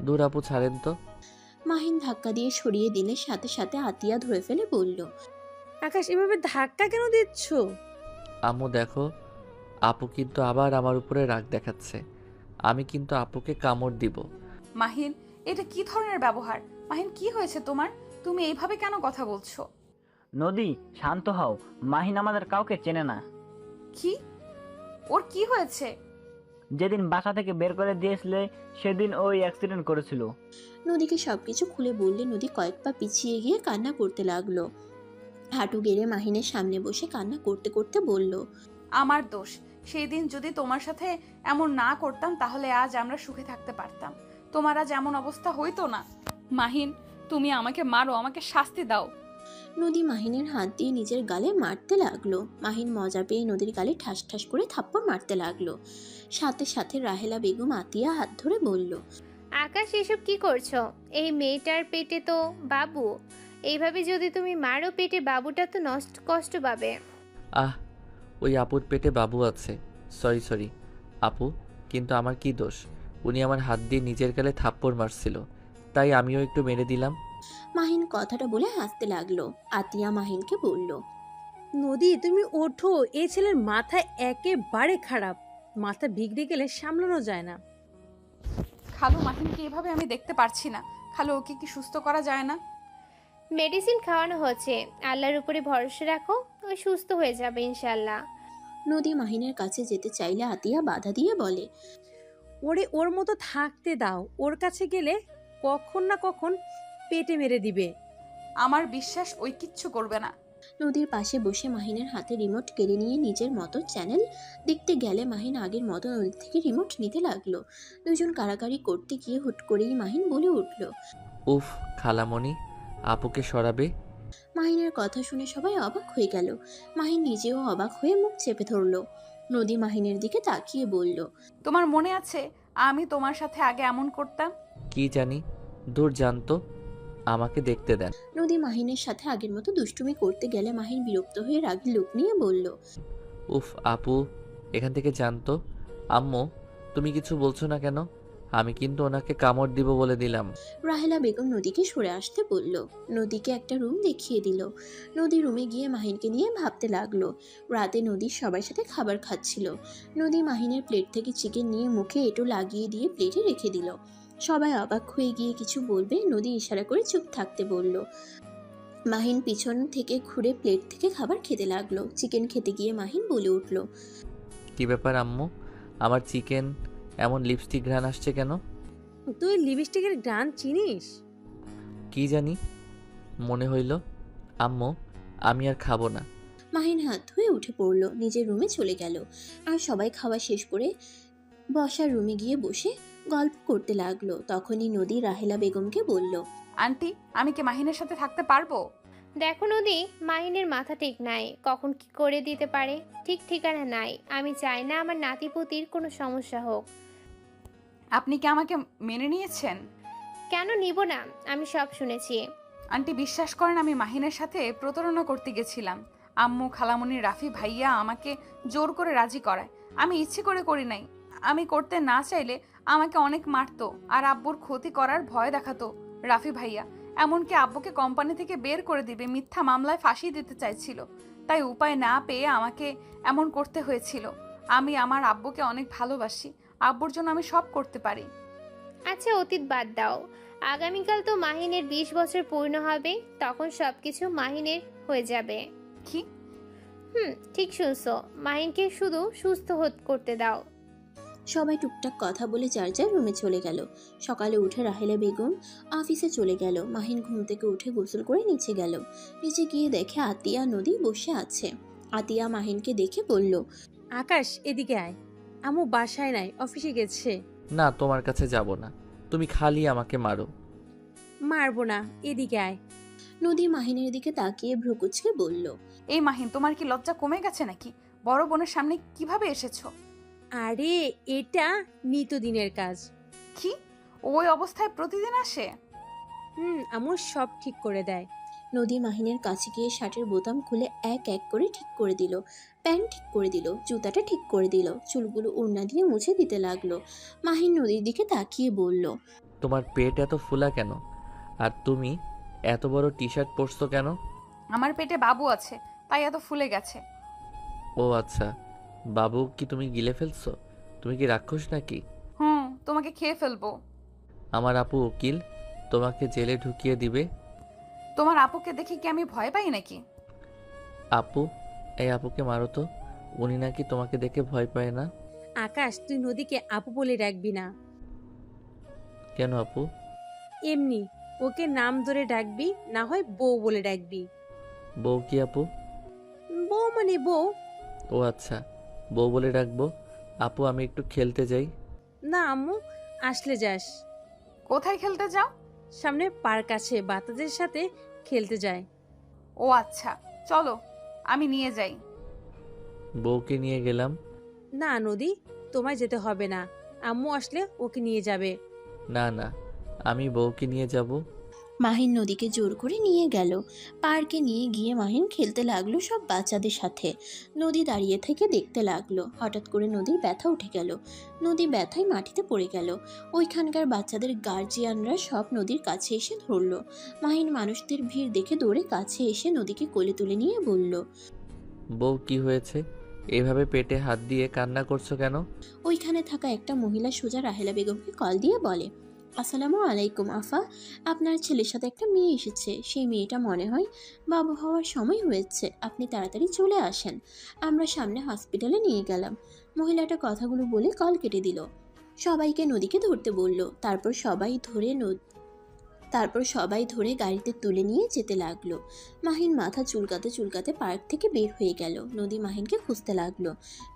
দূর আপু, ছাড়েন তো। মাহিন ধাক্কা দিয়ে সরিয়ে দিলে সাথে সাথে আতিয়া ধরে ফেলে বলল, আকাশ, এভাবে ধাক্কা কেন দিচ্ছ? আম্মু দেখো, আপু কিন্তু আবার আমার উপরে রাগ দেখাচ্ছে। আমি কিন্তু আপুকে কামড় দিব। মাহিন, এটা কি ধরনের ব্যবহার? মাহিন, কি হয়েছে তোমার? তুমি এইভাবে কেন কথা বলছো? নদী, শান্ত হও। মাহিন আমাদের কাউকে চেনে না। কি? ওর কি হয়েছে? যেদিন বাসা থেকে বের করে দিয়েছিলে সেদিন ওই অ্যাক্সিডেন্ট করেছিল। নদীকে সবকিছু খুলে বললে নদী কয়েক পা পিছিয়ে গিয়ে কান্না করতে লাগলো। হাঁটু গেড়ে মাহিনের সামনে বসে কান্না করতে করতে বলল, আমার দোষ। সেই দিন যদি তোমার সাথে এমন না করতাম তাহলে আজ আমরা সুখে থাকতে পারতাম। তোমার আজ এমন অবস্থা হইতো না। মাহিন, তুমি আমাকে মারো, আমাকে শাস্তি দাও। নদী মাহিনের হাত দিয়ে নিজের গালে মারতে লাগলো। মাহিন মজা পেয়ে নদীর গালে ঠাস ঠাস করে থাপ্পড় মারতে লাগলো। সাথে সাথে রাহেলা বেগম আতিয়া হাত ধরে বলল, আকাশ, এসব কি করছো? এই মেয়েটার পেটে তো বাবু। এইভাবে যদি তুমি মারো পেটে বাবুটা তো কষ্ট পাবে। আহ, ওই আপুর পেটে বাবু আছে। সরি আপু, কিন্তু আমার কি দোষ? উনি আমার হাত দিয়ে নিজের গালে থাপ্পড় মারছিল, তাই আমিও একটু মেরে দিলাম। মাহিন কথাটা বলে হাসতে লাগলো। আতিয়া মাহিনকে বলল, নদী, তুমি ওঠো। এই ছেলের মাথা একেবারে খারাপ। মাথা বিগড়ে গেলে সামলানো যায় না। খালু, মাহিনকে এভাবে আমি দেখতে পারছি না। খালু, ওকে কি সুস্থ করা যায় না? মেডিসিন খাওয়ানো হচ্ছে। আল্লাহর উপরে ভরসা রাখো, ওই সুস্থ হয়ে যাবে ইনশাল্লাহ। নদী মাহিনের কাছে যেতে চাইলে আতিয়া বাধা দিয়ে বলে, ওর মতো থাকতে দাও। ওর কাছে গেলে কখন না কখন পেটে মেরে দিবে। আমার বিশ্বাস ওই কিচ্ছু করবে না। নদীর পাশে বসে মাহিনের হাতে রিমোট কেড়ে নিয়ে নিজের মতো চ্যানেল দেখতে গেলে মাহিন আগের মতো নদী থেকে রিমোট নিতে লাগলো। দুজন কারাকারি করতে গিয়ে হুট করেই মাহিন বলে উঠল, উফ খালামণি, আপুকে সরাবে। মাহিনের কথা শুনে সবাই অবাক হয়ে গেল। মাহিন নিজেও অবাক হয়ে মুখ চেপে ধরল। নদী মাহিনের দিকে তাকিয়ে বলল, তোমার মনে আছে আমি তোমার সাথে আগে এমন করতাম? কি জানি, দূর জানতো, আমাকে দেখতে দেন। নদী মাহিনের সাথে আগের মতো দুষ্টুমি করতে গেলে মাহিন বিরক্ত হয়ে রাগী লোক নিয়ে বলল, উফ আপু, এখান থেকে জানতো। আম্মু, তুমি কিছু বলছো না কেন? আমি কিন্তু ওনাকে কামড় দিব বলে দিলাম। রাহেলা বেগম নদীকে সরে আসতে বলল। নদীকে একটা রুম দেখিয়ে দিল। নদী রুমে গিয়ে মাহিনকে নিয়ে ভাবতে লাগলো। রাতে নদী সবার সাথে খাবার খাচ্ছিল। নদী মাহিনের প্লেট থেকে চিকেন নিয়ে মুখে এঁটো লাগিয়ে দিয়ে প্লেটে রেখে দিল। সবাই অবাক হয়ে গিয়ে কিছু বলবে নদী ইশারা করে চুপ থাকতে বলল। মাহিন পিছন থেকে ঘুরে প্লেট থেকে খাবার খেতে লাগলো। চিকেন খেতে গিয়ে মাহিন বলে উঠল, কি ব্যাপার আম্মু, আমার চিকেন এমন লিপস্টিক ঘ্রাণ আসছে কেন? তুই লিপস্টিকের গ্রান চিনিস? কি জানি, মনে হইল আম্মু আমি আর খাবো না। মাহিন হাত ধুয়ে উঠে পড়ল, নিজের রুমে চলে গেল। আর সবাই খাওয়া শেষ করে বসার রুমে গিয়ে বসে গল্প করতে লাগলো। তখনই নদী রাহেলা বেগমকে বলল, আন্টি, আমি কি মাহিনের সাথে থাকতে পারবো? দেখো নদী, মাহিনের মাথা ঠিক নাই, কখন কি করে দিতে পারে ঠিক ঠিকানা নাই। আমি চাই না আমার নাতিপুতির কোনো সমস্যা হোক। আপনি কি আমাকে মেনে নিয়েছেন? কেন নিব না, আমি সব শুনেছি। আন্টি, বিশ্বাস করেন আমি মাহিনের সাথে প্রতারণা করতে গেছিলাম। আম্মু, খালামণি, রাফি ভাইয়া আমাকে জোর করে রাজি করায়। আমি ইচ্ছে করে করি নাই। আমি করতে না চাইলে আমাকে অনেক মারতো আর আব্বুর ক্ষতি করার ভয় দেখাতো রাফি ভাইয়া। এমনকি আব্বুকে কোম্পানি থেকে বের করে দিবে, মিথ্যা মামলায় ফাঁসি দিতে চাইছিল। তাই উপায় না পেয়ে আমাকে এমন করতে হয়েছিল। আমি আমার আব্বুকে অনেক ভালোবাসি। আব্বুর জন্য আমি সব করতে পারি। আচ্ছা, অতীত বাদ দাও। আগামীকাল তো মাহিনের 20 বছর পূর্ণ হবে, তখন সবকিছু মাহিনের হয়ে যাবে। কি? ঠিক শুনছো, মাহিনকে শুধু সুস্থ করতে দাও। সবাই টুকটাক কথা বলে যার যার রুমে চলে গেল। সকালে উঠে রাহেলা বেগম অফিসে চলে গেল। মাহিন ঘুম থেকে উঠে গোসল করে নিচে গেল। নিচে গিয়ে দেখে আতিয়া নদী বসে আছে। আতিয়া মাহিনকে দেখে বলল, আকাশ, এদিকে আয়। আম্মু বাসায় নাই, অফিসে গেছে। না, তোমার কাছে যাব না, তুমি খালি আমাকে মারো। মারবো না, এদিকে আয়। নদী মাহিনের দিকে তাকিয়ে ভ্রুকুচকে বলল, এই মাহিন, তোমার কি লজ্জা কমে গেছে নাকি? বড় বোনের সামনে কিভাবে এসেছো? আরে এটা নিত্যদিনের কাজ। কি? ওই অবস্থায় প্রতিদিন আসে? আম্মু সব ঠিক করে দেয়। নদী মাহিনের কাছে গিয়ে শার্টের বোতাম খুলে এক এক করে ঠিক করে দিল। প্যান্ট ঠিক করে দিল, জুতাটা ঠিক করে দিল, চুলগুলো ওড়না দিয়ে মুছে দিতে লাগলো। মাহিন নদীর দিকে তাকিয়ে বলল, তোমার পেট এত ফুলা কেন? আর তুমি এত বড় টি শার্ট পরছো কেন? আমার পেটে বাবু আছে, তাই এত ফুলে গেছে। ও আচ্ছা, বাবু কি তুমি গিলে ফেলছো? তুমি কি রাক্ষস নাকি? তোমাকে খেয়ে ফেলবো। আমার আপু উকিল, তোমাকে জেলে ঢুকিয়ে দিবে। তোমার আপুকে দেখে কি আমি ভয় পাই নাকি? আপু, এই আপুকে মারো তো, উনি নাকি তোমাকে দেখে ভয় পায় না। আকাশ, তুই নদীকে আপু বলে ডাকবি না। কেন আপু? এমনি ওকে নাম ধরে ডাকবি, না হয় বউ বলে ডাকবি। বউ কি আপু? বউ মানে বউ। ও আচ্ছা, বউ বলে ডাকবো। আপু, আমি একটু খেলতে যাই। না আম্মু, আসলে যাস। কোথায় খেলতে যাও? সামনে পার্ক আছে, বাচ্চাদের সাথে খেলতে যায়। ও আচ্ছা, চলো আমি নিয়ে যাই। বউকে নিয়ে গেলাম। না নদী, তোমায় যেতে হবে না, আম্মু আসলে ওকে নিয়ে যাবে। না না, আমি বউকে নিয়ে যাব। মাহিন নদীকে জোর করে নিয়ে গেল। পার্কে নিয়ে গিয়ে মাহিন খেলতে লাগলো সব বাচ্চাদের সাথে। নদী দাঁড়িয়ে থেকে দেখতে লাগলো। হঠাৎ করে নদীর ব্যথা উঠে গেল। নদী ব্যথায় মাটিতে পড়ে গেল। ওইখানকার বাচ্চাদের গার্জিয়ানরা সব নদীর কাছে এসে ধরলো। মাহিন মানুষদের ভিড় দেখে দৌড়ে কাছে এসে নদীকে কোলে তুলে নিয়ে বলল, বউ কি হয়েছে? এভাবে পেটে হাত দিয়ে কান্না করছো কেন? ওইখানে থাকা একটা মহিলা সোজা রাহেলা বেগমকে কল দিয়ে বলে, আসসালামু আলাইকুম আফা, আপনার ছেলের সাথে একটা মেয়ে এসেছে। সেই মেয়েটা মনে হয় বাবু হওয়ার সময় হয়েছে, আপনি তাড়াতাড়ি চলে আসেন। আমরা সামনে হসপিটালে নিয়ে গেলাম। মহিলাটা কথাগুলো বলে কল কেটে দিল। সবাইকে নদীকে ধরতে বলল। তারপর সবাই ধরে গাড়িতে তুলে নিয়ে যেতে লাগলো। মাহিন মাথা চুলকাতে চুলকাতে পার্ক থেকে বের হয়ে গেল। নদী মাহিনকে খুঁজতে লাগলো।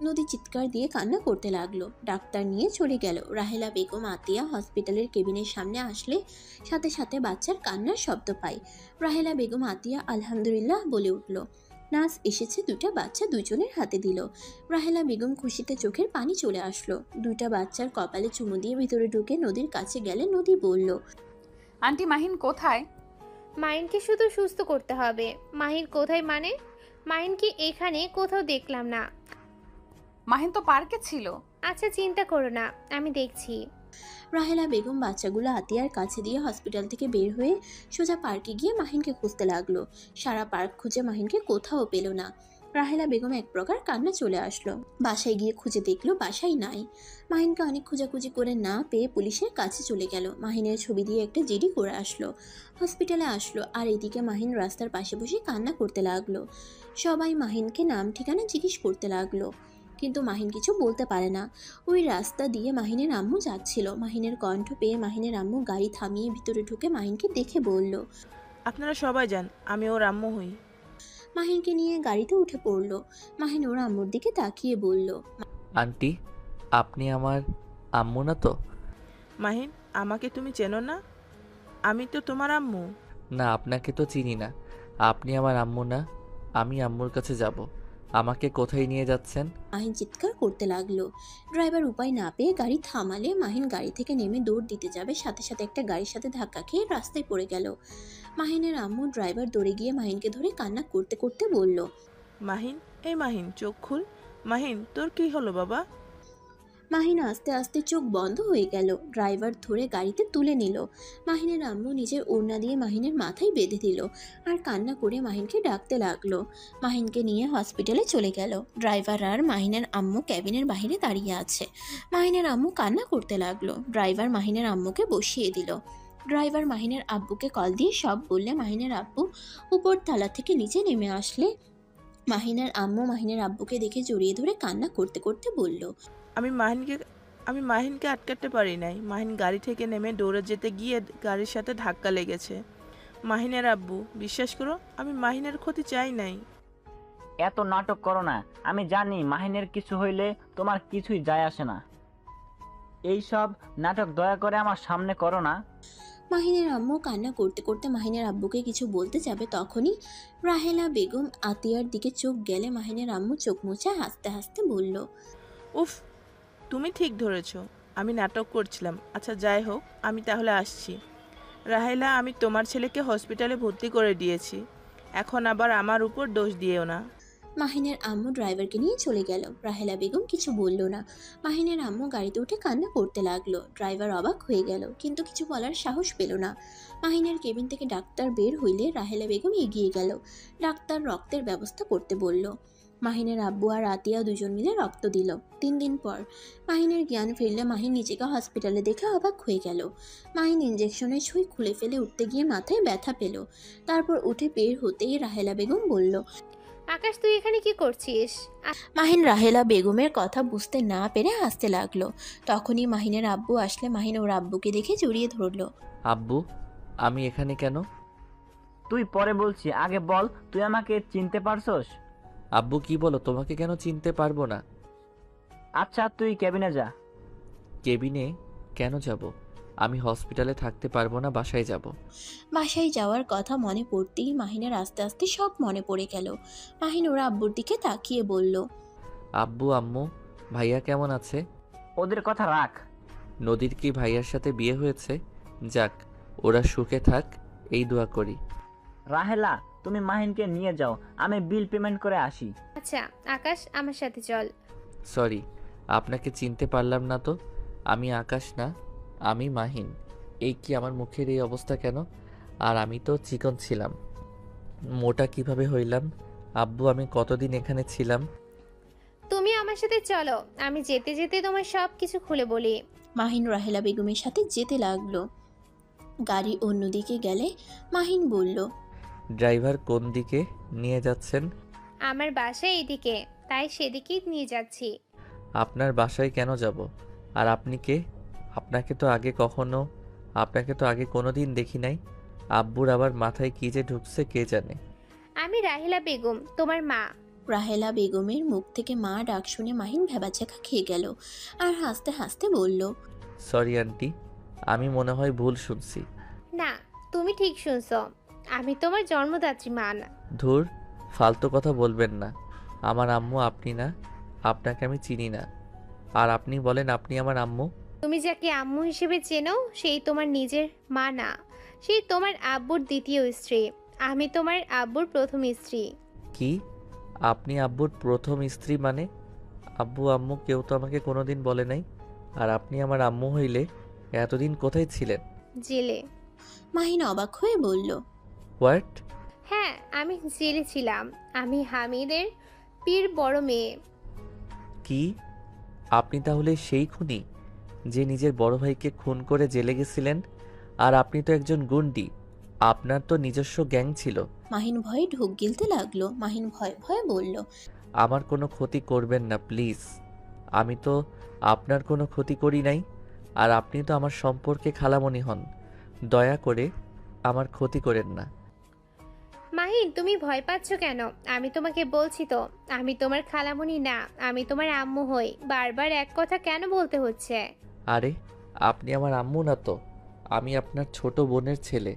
নদী চিৎকার দিয়ে কান্না করতে লাগলো। ডাক্তার নিয়ে চলে গেল। রাহেলা বেগম আতিয়া হসপিটালের কেবিনের সামনে আসলে সাথে সাথে বাচ্চার কান্নার শব্দ পায়। রাহেলা বেগম আতিয়া আলহামদুলিল্লাহ বলে উঠল। নার্স এসেছে, দুটা বাচ্চা দুজনের হাতে দিল। রাহেলা বেগম খুশিতে চোখের পানি চলে আসলো। দুটা বাচ্চার কপালে চুমু দিয়ে ভিতরে ঢুকে নদীর কাছে গেলে নদী বলল, আন্টি, মাহিন কোথায়? মাহিনকে শুধু সুস্থ করতে হবে। মাহিন কোথায় মানে? মাহিনকে এখানে কোথাও দেখলাম না। মাহিন তো পার্কে ছিল। আচ্ছা, চিন্তা করো না, আমি দেখছি। রাহেলা বেগম বাচ্চাগুলো আতিয়ার কাছে দিয়ে হসপিটাল থেকে বের হয়ে সোজা পার্কে গিয়ে মাহিনকে খুঁজতে লাগলো। সারা পার্ক খুঁজে মাহিনকে কোথাও পেল না। রাহেলা বেগম এক প্রকার কান্না চলে আসলো। বাসায় গিয়ে খুঁজে দেখলো বাসায় নাই। মাহিনকে অনেক খোঁজাখুঁজি করে না পেয়ে পুলিশের কাছে চলে গেল। মাহিনের ছবি দিয়ে একটা জিডি করে আসলো। হসপিটালে আসলো। আর এদিকে মাহিন রাস্তার পাশে বসে কান্না করতে লাগলো। সবাই মাহিনকে নাম ঠিকানা জিজ্ঞেস করতে লাগলো, কিন্তু মাহিন কিছু বলতে পারে না। ওই রাস্তা দিয়ে মাহিনের আম্মু যাচ্ছিল। মাহিনের কণ্ঠ পেয়ে মাহিনের আম্মু গাড়ি থামিয়ে ভিতরে ঢুকে মাহিনকে দেখে বলল, আপনারা সবাই যান, আমি ওর আম্মু হই। মাহিনকে নিয়ে গাড়িতে উঠে পড়ল। মাহিন ওর আম্মুর দিকে তাকিয়ে বলল, আন্টি, আপনি আমার আম্মু না তো? মাহিন, আমাকে তুমি চেনো না? আমি তো তোমার আম্মু। না, আপনাকে তো চিনি না। আপনি আমার আম্মু না। আমি আম্মুর কাছে যাব। আমাকে কোথায় নিয়ে যাচ্ছেন? মাহিন চিৎকার করতে লাগলো। ড্রাইভার উপায় না পেয়ে গাড়ি থামালে মাহিন গাড়ি থেকে নেমে দৌড় দিতে যাবে, সাথে সাথে একটা গাড়ির সাথে ধাক্কা খেয়ে রাস্তায় পড়ে গেল। মাহিনের আম্মু ড্রাইভার দৌড়ে গিয়ে মাহিনকে ধরে কান্না করতে করতে বলল, মাহিন, এই মাহিন, চোখ খুল। মাহিন, তোর কি হলো বাবা? মাহিন আস্তে আস্তে চোখ বন্ধ হয়ে গেল। ড্রাইভার ধরে গাড়িতে তুলে নিল। মাহিনের আম্মু নিজের ওড়না দিয়ে মাহিনের মাথায় বেঁধে দিল আর কান্না করে মাহিনকে ডাকতে লাগলো। মাহিনকে নিয়ে হসপিটালে চলে গেল। ড্রাইভার আর মাহিনের আম্মু ক্যাবিনের বাইরে দাঁড়িয়ে আছে। মাহিনের আম্মু কান্না করতে লাগলো। ড্রাইভার মাহিনের আম্মুকে বসিয়ে দিল। ড্রাইভার মাহিনের আব্বুকে কল দিয়ে সব বললে মাহিনের আব্বু উপর তলা থেকে নিচে নেমে আসলে মাহিনের আম্মু মাহিনের আব্বুকে দেখে জড়িয়ে ধরে কান্না করতে করতে বলল, আমি মাহিনকে আটকাতে পারি নাই। মাহিন গাড়ি থেকে নেমে দৌড়ে যেতে গিয়ে গাড়ির সাথে ধাক্কা লেগেছে। মাহিনের আব্বু, বিশ্বাস করো, আমি মাহিনের ক্ষতি চাই নাই। এত নাটক করো না। আমি জানি মাহিনের কিছু হইলে তোমার কিছুই যায় আসে না। এই সব নাটক দয়া করে আমার সামনে করো না। মাহিনের আম্মু কান্না করতে করতে মাহিনের আব্বুকে কিছু বলতে যাবে, তখনই রাহেলা বেগম আতিয়ার দিকে চোখ গেলে মাহিনের আম্মু চোখ মুছে হাসতে হাসতে বলল, উফ, তুমি ঠিক ধরেছ, আমি নাটক করছিলাম। আচ্ছা যাই হোক, আমি তাহলে আসছি। রাহেলা, আমি তোমার ছেলেকে হসপিটালে ভর্তি করে দিয়েছি। এখন আবার আমার উপর দোষ দিয়েও না। মাহিনের আম্মু ড্রাইভারকে নিয়ে চলে গেল। রাহেলা বেগম কিছু বলল না। মাহিনের আম্মু গাড়িতে উঠে কান্না করতে লাগলো। ড্রাইভার অবাক হয়ে গেল, কিন্তু কিছু বলার সাহস পেল না। মাহিনের কেবিন থেকে ডাক্তার বের হইলে রাহেলা বেগম এগিয়ে গেল। ডাক্তার রক্তের ব্যবস্থা করতে বলল। মাহিনের আব্বু আর আতিয়া দুজন মিলে রক্ত দিল। 3 দিন পর মাহিনের জ্ঞান ফিরলে মাহিন নিজেকে হসপিটালে দেখে অবাক হয়ে গেল। মাহিন ইঞ্জেকশনের সুই খুলে ফেলে উঠতে গিয়ে মাথায় ব্যথা পেল। তারপর উঠে বের হতেই রাহেলা বেগম বলল, আকাশ, তুই এখানে কি করছিস? মাহিন রাহেলা বেগমের কথা বুঝতে না পেরে হাসতে লাগলো। তখনই মাহিনের আব্বু আসলে মাহিন ওর আব্বুকে দেখে জড়িয়ে ধরলো। আব্বু, আমি এখানে কেন? তুই পরে বলছি, আগে বল তুই আমাকে চিনতে পারছস? আব্বু কি বলো, তোমাকে কেন চিনতে পারবো না? আচ্ছা তুই ক্যাবিনে যা। কেবিনে কেন যাব? আমি হসপিটালে থাকতে পারবো না, বাসায় যাব। বাসায় যাওয়ার কথা মনে পড়তেই মাহিনের আস্তে আস্তে সব মনে পড়ে গেল। মাহিন ওর আব্বুর দিকে তাকিয়ে বলল, আব্বু, আম্মু, ভাইয়া কেমন আছে? ওদের কথা রাখ। নদীর কি ভাইয়ার সাথে বিয়ে হয়েছে? যাক, ওরা সুখে থাক, এই দোয়া করি। রাহেলা, তুমি মাহিনকে নিয়ে যাও, আমি বিল পেমেন্ট করে আসি। আচ্ছা আকাশ, আমার সাথে চল। সরি, আপনাকে চিনতে পারলাম না তো। আমি আকাশ না, আমি মাহিন। এই কি আমার মুখের এই অবস্থা কেন? আর আমি তো চিকন ছিলাম, মোটা কিভাবে হইলাম? আব্বু, আমি কতদিন এখানে ছিলাম? তুমি আমার সাথে চলো, আমি যেতে যেতে তোমার সব কিছু খুলে বলি। মাহিন রাহেলা বেগমের সাথে যেতে লাগলো। গাড়ি অন্যদিকে গেলে মাহিন বলল, ড্রাইভার কোন দিকে নিয়ে যাচ্ছেন? আমার বাসা এইদিকে, তাই সেদিকেই নিয়ে যাচ্ছি। আপনার বাসায় কেন যাব? আর আপনি কে? আপনাকে তো আগে কোনোদিন দেখি নাই। আব্বুর আবার মাথায় কি যে ঢুকছে কে জানে। আমি রাহিলা বেগম, তোমার মা। রাহেলা বেগমের মুখ থেকে মা ডাক শুনে মাহিন ভেবাচাকা খেয়ে গেল আর হাসতে হাসতে বলল, সরি আন্টি, আমি মনে হয় ভুল শুনছি। না, তুমি ঠিক শুনছো, আমি তোমার জন্মদাত্রী মা না। ধুর, ফালতু কথা বলবেন না। আমার আম্মু আপনি না, আপনাকে আমি চিনি না। আর আপনি বলেন আপনি আমার আম্মু? তুমি যাকে আম্মু হিসেবে চেনো সেই তোমার নিজের মা না, সেই তোমার আব্বুর দ্বিতীয় স্ত্রী। আমি তোমার আব্বুর প্রথম স্ত্রী। কি? আপনি আব্বুর প্রথম স্ত্রী মানে? আব্বু আম্মু কেউ তো আমাকে কোনোদিন বলে নাই। আর আপনি আমার আম্মু হইলে এতদিন কোথায় ছিলেন? জেলে। মাহিন অবাক হয়ে বলল, হোয়াট? হ্যাঁ, আমি জেলে ছিলাম। আমি হামিদের পীর বড় মেয়ে। কি? আপনি তাহলে সেই খুনি যে নিজের বড় ভাইকে খুন করে জেলে গেছিলেন? আর আপনি তো একজন গুন্ডি, আপনার তো নিজস্ব গ্যাং ছিল। মাহিন ভয়ে ঢোক গিলতে লাগলো। মাহিন ভয়ে ভয়ে বলল, আমার কোনো ক্ষতি করবেন না প্লিজ। আমি তো আপনার কোনো ক্ষতি করি নাই। আর আপনি তো আমার সম্পর্কে খালামণি হন। দয়া করে আমার ক্ষতি করেন না। মাহিন, তুমি ভয় পাচ্ছ কেন? আমি তোমাকে বলছি তো, আমি তোমার খালামণি না, আমি তোমার আম্মু হই। বারবার এক কথা কেন বলতে হচ্ছে? আরে আপনি আমার আম্মু না তো, আমি আপনার ছোট বোনের ছেলে।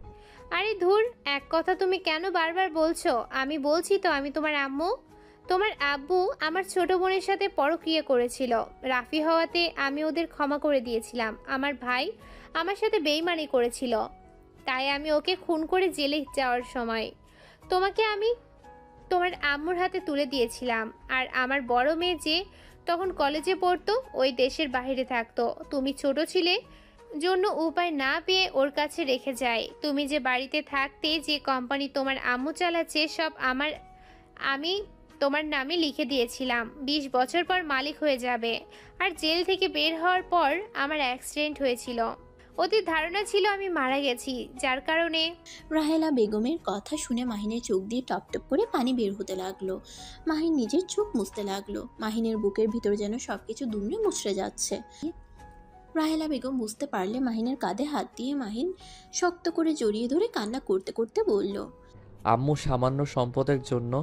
আরে ধুর, এক কথা তুমি কেন বারবার বলছো? আমি বলছি তো আমি তোমার আম্মু। তোমার আব্বু আমার ছোট বোনের সাথে পরক্রিয়া করেছিল। রাফি হওয়াতে আমি ওদের ক্ষমা করে দিয়েছিলাম। আমার ভাই আমার সাথে বেইমানি করেছিল, তাই আমি ওকে খুন করে জেলে যাওয়ার সময় তোমাকে আমি তোমার আম্মুর হাতে তুলে দিয়েছিলাম। আর আমার বড় মেয়ে যে তখন কলেজে পড়তো, ওই দেশের বাইরে থাকতো। তুমি ছোট ছিলে জন্য উপায় না পেয়ে ওর কাছে রেখে যায়। তুমি যে বাড়িতে থাকতে, যে কোম্পানি তোমার আম্মু চালাচ্ছে, সব আমি তোমার নামে লিখে দিয়েছিলাম। 20 বছর পর মালিক হয়ে যাবে। আর জেল থেকে বের হওয়ার পর আমার অ্যাক্সিডেন্ট হয়েছিল। ওদের ধারণা ছিল আমি মারা গেছি, যার কারণে। রাহেলা বেগমের কথা শুনে মাহিনের চোখ দিয়ে টপ টপ করে পানি বের হতে লাগলো। মাহিন নিজের চোখ মুছতে লাগলো। মাহিনের বুকের ভিতর যেন সবকিছু দুমড়ে মুচড়ে যাচ্ছে। রাহেলা বেগম বুঝতে পারলে মাহিনের কাঁধে হাত দিয়ে মাহিন শক্ত করে জড়িয়ে ধরে কান্না করতে করতে বলল, আম্মু সামান্য সম্পদের জন্য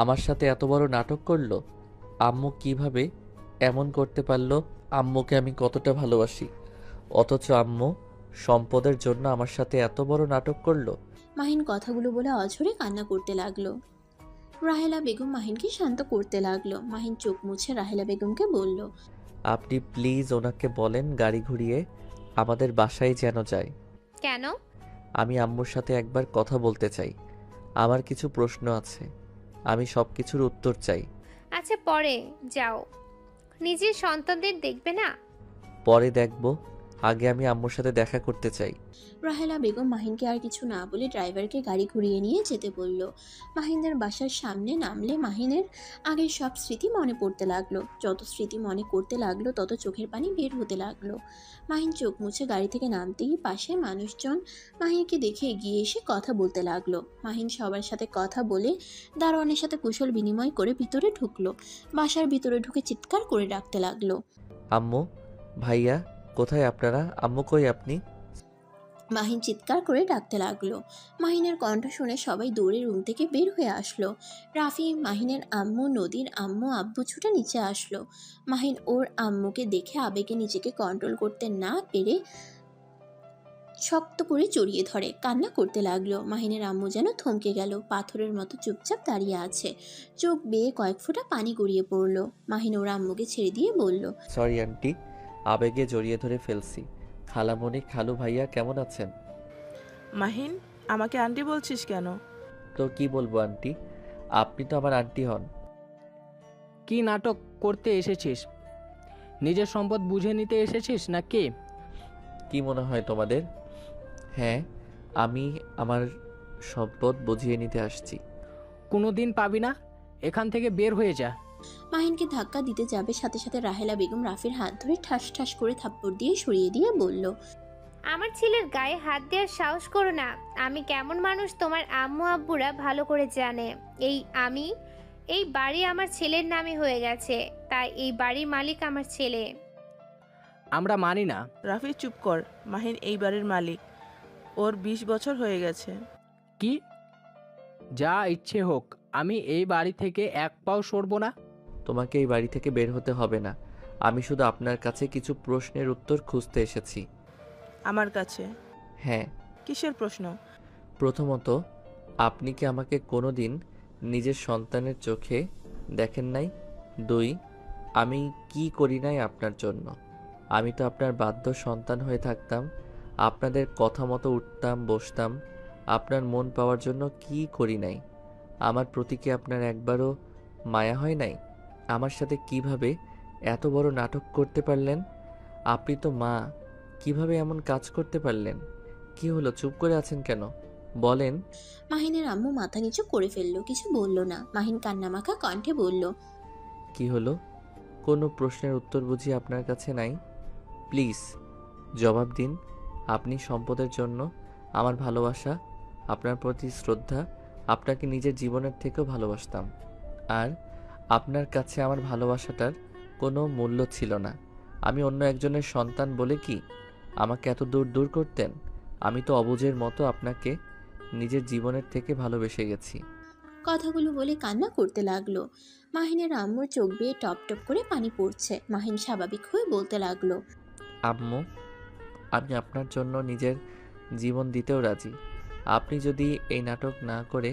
আমার সাথে এত বড় নাটক করলো। আম্মু কিভাবে এমন করতে পারলো? আম্মুকে আমি কতটা ভালোবাসি, অথচ আম্মু সম্পদের জন্য আমার সাথে এত বড় নাটক করলো। মাহিন কথাগুলো বলে অঝরে কান্না করতে লাগলো। রাহেলা বেগম মাহিনকে শান্ত করতে লাগলো। মাহিন চোখ মুছে রাহেলা বেগমকে বলল, আপনি প্লিজ ওনাকে বলেন গাড়ি ঘুরিয়ে আমাদের বাসায় যেন যায়। কেন? আমি আম্মুর সাথে একবার কথা বলতে চাই। আমার কিছু প্রশ্ন আছে, আমি সব কিছুর উত্তর চাই। আচ্ছা, পরে যাও। নিজের সন্তানদের দেখবে না? পরে দেখব, আগে আমি আম্মুর সাথে দেখা করতে চাই। রাহেলা বেগম মাহিনকে আর কিছু না বলে ড্রাইভারকে গাড়ি ঘুরিয়ে নিয়ে যেতে বলল। মাহিনদের বাসার সামনে নামলে মাহিনের আগের সব স্মৃতি মনে পড়তে লাগলো। যত স্মৃতি মনে করতে লাগলো তত চোখের পানি বের হতে লাগলো। মাহিন চোখ মুছে গাড়ি থেকে নামতেই পাশে মানুষজন মাহিনকে দেখে এগিয়ে এসে কথা বলতে লাগলো। মাহিন সবার সাথে কথা বলে দারোয়ানের সাথে কুশল বিনিময় করে ভিতরে ঢুকলো। বাসার ভিতরে ঢুকে চিৎকার করে ডাকতে লাগলো, আম্মু, ভাইয়া, কোথায় আপনারা? আম্মু কই আপনি? মাহিন চিৎকার করে ডাকতে লাগলো। মাহিনের কণ্ঠ শুনে সবাই দৌড়ে রুম থেকে বের হয়ে আসলো। রাফি, মাহিনের আম্মু, নদীর আম্মু, আব্বু ছুটে নিচে আসলো। মাহিন ওর আম্মুকে দেখে আবেগে নিজেকে কন্ট্রোল করতে না পেরে শক্ত করে জড়িয়ে ধরে কান্না করতে লাগলো। মাহিনের আম্মু যেন থমকে গেল, পাথরের মতো চুপচাপ দাঁড়িয়ে আছে। চোখ বেয়ে কয়েক ফোঁটা পানি গড়িয়ে পড়লো। মাহিন ওর আম্মুকে ছেড়ে দিয়ে বলল, সরি আন্টি, আবেগে জড়িয়ে ধরে ফেলছি। খালামণি, খালু ভাইয়া কেমন আছেন? মাহিন, আমাকে আন্টি বলছিস কেন? তো কি বলবো আন্টি, আপনি তো আমার আন্টি হন। কি নাটক করতে এসেছিস? নিজের সম্পদ বুঝে নিতে এসেছিস না কে? কি মনে হয় তোমাদের? হ্যাঁ, আমি আমার সম্পদ বুঝিয়ে নিতে আসছি। কোনো দিন পাবি না, এখান থেকে বের হয়ে যা। মাহিনকে ধাক্কা দিতে যাবে, সাথে সাথে রাহেলা বেগম রাফির হাত ধরে ঠাস ঠাস করে থাপ্পড় দিয়ে সরিয়ে দিয়ে বলল, আমার ছেলের গায়ে হাত দেওয়ার সাহস করো না। আমি কেমন মানুষ তোমার আম্মু আব্বুরা ভালো করে জানে। এই বাড়ি আমার ছেলের নামে হয়ে গেছে, তাই এই বাড়ির মালিক আমার ছেলে। আমরা মানি না। রাফি চুপ কর। মাহিন এই বাড়ির মালিক, ওর 20 বছর হয়ে গেছে। কি? যা ইচ্ছে হোক, আমি এই বাড়ি থেকে এক পাও সরব না। তোমাকে এই বাড়ি থেকে বের হতে হবে না। আমি শুধু আপনার কাছে কিছু প্রশ্নের উত্তর খুঁজতে এসেছি। আমার কাছে? হ্যাঁ। কিসের প্রশ্ন? প্রথমত, আপনি কি আমাকে কোনো দিন নিজের সন্তানের চোখে দেখেন নাই? 2, আমি কি করি নাই আপনার জন্য? আমি তো আপনার বাধ্য সন্তান হয়ে থাকতাম। আপনাদের কথা মতো উঠতাম, বসতাম। আপনার মন পাওয়ার জন্য কি করি নাই? আমার প্রতি কি আপনার একবারও মায়া হয় নাই? আমার সাথে কিভাবে এত বড় নাটক করতে পারলেন? আপনি তো মা, কিভাবে এমন কাজ করতে পারলেন? কি হলো, চুপ করে আছেন কেন? বলেন। মাহিনের আম্মু মাথা নিচু করে ফেললো, কিছু বলল না। মাহিন কান্নামাখা কণ্ঠে বলল, কি হলো? কোনো প্রশ্নের উত্তর বুঝি আপনার কাছে নাই? প্লিজ জবাব দিন। আপনি সম্পদের জন্য আমার ভালোবাসা, আপনার প্রতি শ্রদ্ধা, আপনাকে নিজের জীবনের থেকেও ভালোবাসতাম। আর আপনার কাছে আমার ভালোবাসাটার কোনো মূল্য ছিল না। আমি অন্য একজনের সন্তান বলে কি আমাকে এত দূর দূর করতেন? আমি তো অবুঝের মতো আপনাকে নিজের জীবনের থেকে ভালোবেসে গেছি। কথাগুলো বলে কান্না করতে লাগলো। মাহিনের আম্মুর চোখ বেয়ে টপ টপ করে পানি পড়ছে। মাহিন স্বাভাবিক হয়ে বলতে লাগলো, আম্মু, আমি আপনার জন্য নিজের জীবন দিতেও রাজি। আপনি যদি এই নাটক না করে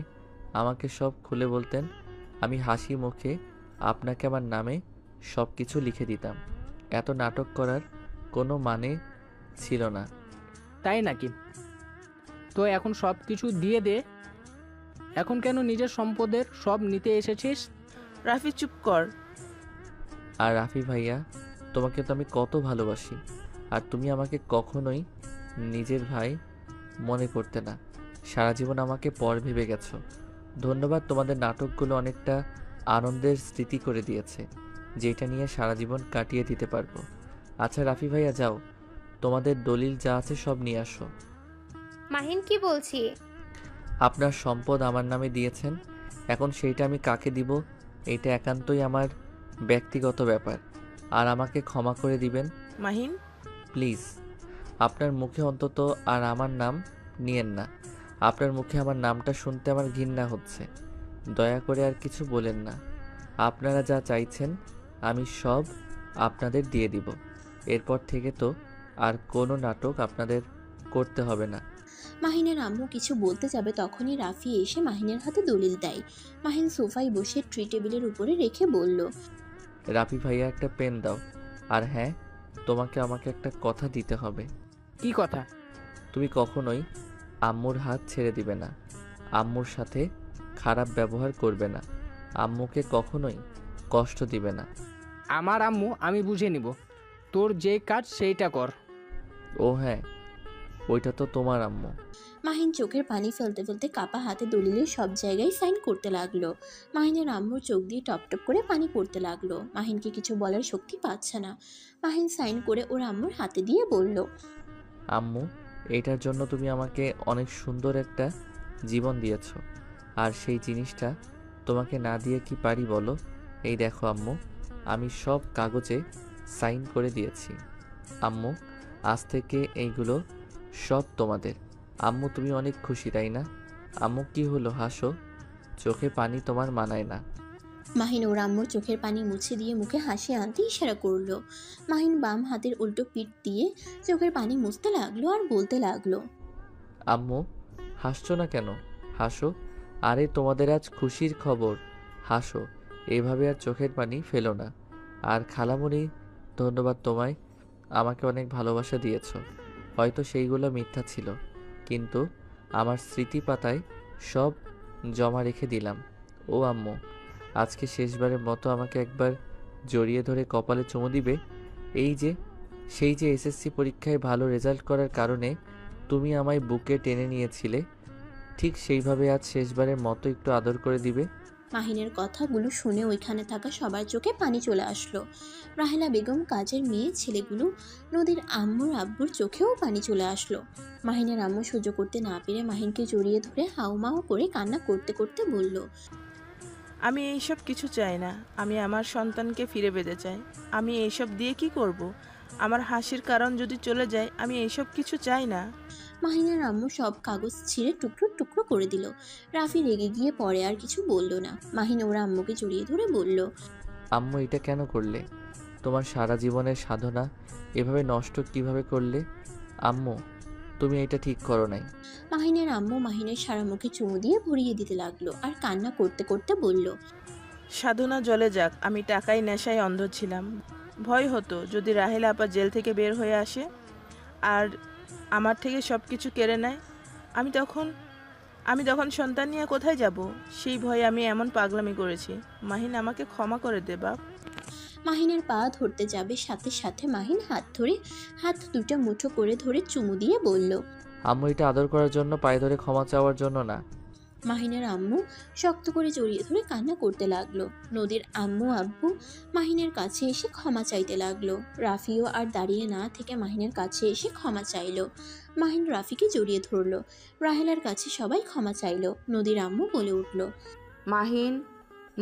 আমাকে সব খুলে বলতেন, আমি হাসি মুখে আপনাকে আমার নামে সব কিছু লিখে দিতাম। এত নাটক করার কোনো মানে ছিল না। তাই নাকি? তো এখন সব কিছু দিয়ে দে। এখন কেন নিজের সম্পদের সব নিতে এসেছিস? রাফি চুপ কর। আর রাফি ভাইয়া, তোমাকে তো আমি কত ভালোবাসি, আর তুমি আমাকে কখনোই নিজের ভাই মনে করতে না। সারা জীবন আমাকে পর ভেবে গেছো। ধন্যবাদ, তোমাদের নাটকগুলো অনেকটা আনন্দের স্মৃতি করে দিয়েছে, যেটা নিয়ে সারা জীবন কাটিয়ে দিতে পারবো। আচ্ছা রাফি ভাইয়া, যাও, তোমাদের দলিল যা আছে সব নিয়ে আসো। মাহিন কি বলছি? আপনার সম্পদ আমার নামে দিয়েছেন, এখন সেইটা আমি কাকে দিব এটা একান্তই আমার ব্যক্তিগত ব্যাপার, আর আমাকে ক্ষমা করে দিবেন মাহিন, প্লিজ। আপনার মুখে অন্তত আর আমার নাম নিয়েন না। আপনার মুখে আমার নামটা শুনতে আমার ঘৃণা হচ্ছে। দয়া করে আর কিছু বলেন না। আপনারা যা চাইছেন আমি সব আপনাদের দিয়ে দিব। এরপর থেকে তো আর কোনো নাটক আপনাদের করতে হবে না। মাহিনের আম্মু কিছু বলতে যাবে তখনই রাফি এসে মাহিনের হাতে দলিল দেয়। মাহিন সোফায় বসে ট্রি টেবিলের উপরে রেখে বলল, রাফি ভাইয়া, একটা পেন দাও। আর হ্যাঁ, তোমাকে আমাকে একটা কথা দিতে হবে। কি কথা? তুমি কখনোই আম্মুর হাত ছেড়ে দিবে না, আম্মুর সাথে খারাপ ব্যবহার করবে না, আম্মুকে কখনোই কষ্ট দিবে না। আমার আম্মু আমি বুঝে নিব, তোর যে কাজ সেইটা কর। ও হ্যাঁ, ওইটা তো তোমার আম্মু। মাহিন চোখের পানি ফেলতে ফেলতে কাপা হাতে দলিলের সব জায়গায় সাইন করতে লাগলো। মাহিনের আম্মুর চোখ দিয়ে টপ টপ করে পানি পড়তে লাগলো। মাহিনকে কিছু বলার শক্তি পাচ্ছে না। মাহিন সাইন করে ওর আম্মুর হাতে দিয়ে বলল, আম্মু, এটার জন্য তুমি আমাকে অনেক সুন্দর একটা জীবন দিয়েছো, আর সেই জিনিসটা তোমাকে না দিয়ে কি পারি বলো? এই দেখো আম্মু, আমি সব কাগজে সাইন করে দিয়েছি। আম্মু, আজ থেকে এইগুলো সব তোমাদের। আম্মু, তুমি অনেক খুশি তাই না? আম্মু, কি হলো, হাসো, চোখে পানি তোমার মানায় না। মাহিন ওর আম্মুর চোখের পানি মুছে দিয়ে মুখে হাসি আনতে ইশারা করলো। মাহিন বাম হাতের উল্টো পিঠ দিয়ে চোখের পানি মুছতে লাগলো আর বলতে লাগলো, আম্মু, হাসছো না কেন? হাসো। আরে তোমাদের আজ খুশির খবর, হাসো। এইভাবে আর চোখের পানি ফেলো না। আর খালামণি, ধন্যবাদ তোমায়, আমাকে অনেক ভালোবাসা দিয়েছো। হয়তো সেইগুলো মিথ্যা ছিল, কিন্তু আমার স্মৃতি পাতায় সব জমা রেখে দিলাম। ও আম্মু, আজকে শেষবারের মতো আমাকে একবার জড়িয়ে ধরে কপালে চুমু দিবে? এই যে সেই যে এসএসসি পরীক্ষায় ভালো রেজাল্ট করার কারণে তুমি আমায় বুকে টেনে নিয়েছিলে, ঠিক সেইভাবে আজ শেষবারের মতো একটু আদর করে দিবে। মাহিনের কথাগুলো শুনে ওইখানে থাকা সবার চোখে পানি চলে আসলো। রাহেলা বেগম, কাজের মেয়ে, ছেলেগুলো, নদীর আম্মুর আব্বুর চোখেও পানি চলে আসলো। মাহিনের আম্মু সহ্য করতে না পেরে মাহিনকে জড়িয়ে ধরে হাউমাউ করে কান্না করতে করতে বলল, আমি এইসব কিছু চাই না। আমি আমার সন্তানকে ফিরে পেতে চাই। আমি এইসব দিয়ে কি করব? আমার হাসির কারণ যদি চলে যায়, আমি এইসব কিছু চাই না। মাহিনের আম্মু সব কাগজ ছিঁড়ে টুকরো টুকরো করে দিল। রাফি রেগে গিয়ে পরে আর কিছু বলল না। মাহিন ওর আম্মুকে জড়িয়ে ধরে বলল, আম্মু, এটা কেন করলে? তোমার সারা জীবনের সাধনা এভাবে নষ্ট কিভাবে করলে? আম্মু, তুমি এটা ঠিক করো নাই। মাহিনের আম্মু মাহিনের সারা মুখে চুমু দিয়ে ভরিয়ে দিতে লাগলো আর কান্না করতে করতে বলল, সাধনা জলে যাক, আমি টাকায় নেশায় অন্ধ ছিলাম। ভয় হতো যদি রাহেলা আপা জেল থেকে বের হয়ে আসে আর আমার থেকে সব কিছু কেড়ে নেয়। আমি তখন সন্তান নিয়ে কোথায় যাব? সেই ভয়ে আমি এমন পাগলামি করেছি। মাহিন, আমাকে ক্ষমা করে দে বাপ। মাহিনের পা ধরতে যাবে, সাথে সাথে মাহিন হাত দুটো মুঠো করে ধরে চুমু দিয়ে বলল, আম্মু, এটা আদর করার জন্য, পায়ে ধরে ক্ষমা চাওয়ার জন্য না। মাহিনের আম্মু শক্ত করে জড়িয়ে ধরে কান্না করতে লাগলো। নদীর আম্মু আব্বু মাহিনের কাছে এসে ক্ষমা চাইতে লাগলো। রাফিও আর দাঁড়িয়ে না থেকে মাহিনের কাছে এসে ক্ষমা চাইলো। মাহিন রাফিকে জড়িয়ে ধরলো। রাহেলার কাছে সবাই ক্ষমা চাইলো। নদীর আম্মু বলে উঠল, মাহিন,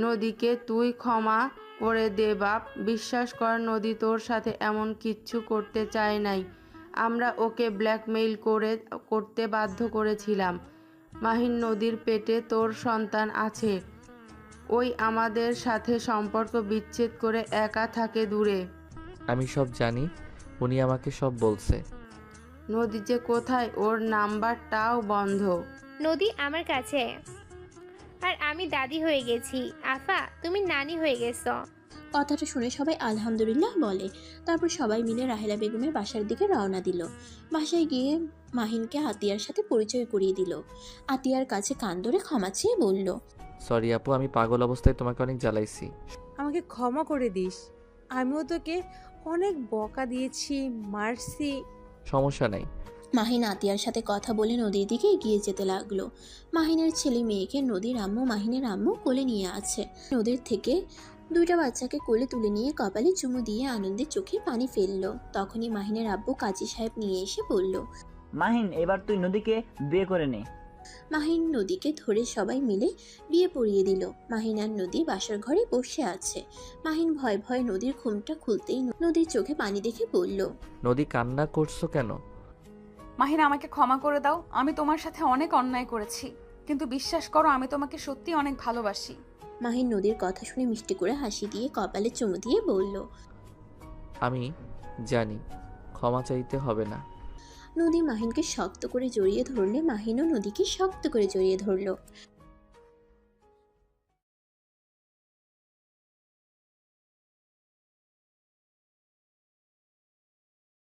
নদীকে তুই ক্ষমা করে দে বাপ। বিশ্বাস কর, নদী তোর সাথে এমন কিচ্ছু করতে চায় নাই। আমরা ওকে ব্ল্যাকমেইল করতে বাধ্য করেছিলাম। মাহিন, নদীর পেটে তোর সন্তান আছে। ওই আমাদের সাথে সম্পর্ক বিচ্ছেদ করে একা থাকে দূরে। আমি সব জানি, উনি আমাকে সব বলছে। নদী যে কোথায়, ওর নাম্বারটাও বন্ধ। নদী আমার কাছে, আর আমি দাদি হয়ে গেছি। আফা, তুমি নানি হয়ে গেছো। কথাটা শুনে সবাই আলহামদুলিল্লাহ বলে। তারপর সবাই মিলে রাহেলা বেগমের বাসার দিকে রওনা দিল। বাসায় গিয়ে মাহিনকে আতিয়ার সাথে পরিচয় করিয়ে দিল। আতিয়ার কাছে কান ধরে ক্ষমা চেয়ে বলল, সরি আপু, আমি পাগল অবস্থায় তোমাকে অনেক জ্বালাইছি। আমাকে ক্ষমা করে দিস, আমিও তোকে অনেক বকা দিয়েছি, মারছি। সমস্যা নাই। মাহিন আতিয়ার সাথে কথা বলে নদীর দিকে এগিয়ে যেতে লাগলো। মাহিনের ছেলে মেয়েকে নদীর আম্মু মাহিনের আম্মু কোলে নিয়ে আছে। নদীর থেকে দুইটা বাচ্চাকে কোলে তুলে নিয়ে কপালে চুমু দিয়ে আনন্দের চোখে পানি ফেললো। তখনই মাহিনের আব্বু কাজী সাহেব নিয়ে এসে বলল, মাহিন, এবার তুই নদীকে বিয়ে করে নে। মাহিন নদীকে ধরে সবাই মিলে বিয়ে পড়িয়ে দিল। মাহিন আর নদী বাসার ঘরে বসে আছে। মাহিন ভয় ভয় নদীর ঘুমটা খুলতেই নদীর চোখে পানি দেখে বলল, নদী, কান্না করছো কেন? মাহিনা, আমাকে ক্ষমা করে দাও। আমি তোমার সাথে অনেক অন্যায় করেছি, কিন্তু বিশ্বাস করো আমি তোমাকে সত্যি অনেক ভালোবাসি। মাহিন নদীর কথা শুনে মিষ্টি করে হাসি দিয়ে কপালে চুমু দিয়ে বলল, আমি জানি, ক্ষমা চাইতে হবে না। নদী মাহিনকে শক্ত করে জড়িয়ে ধরলে মাহিনও নদীকে শক্ত করে জড়িয়ে ধরল।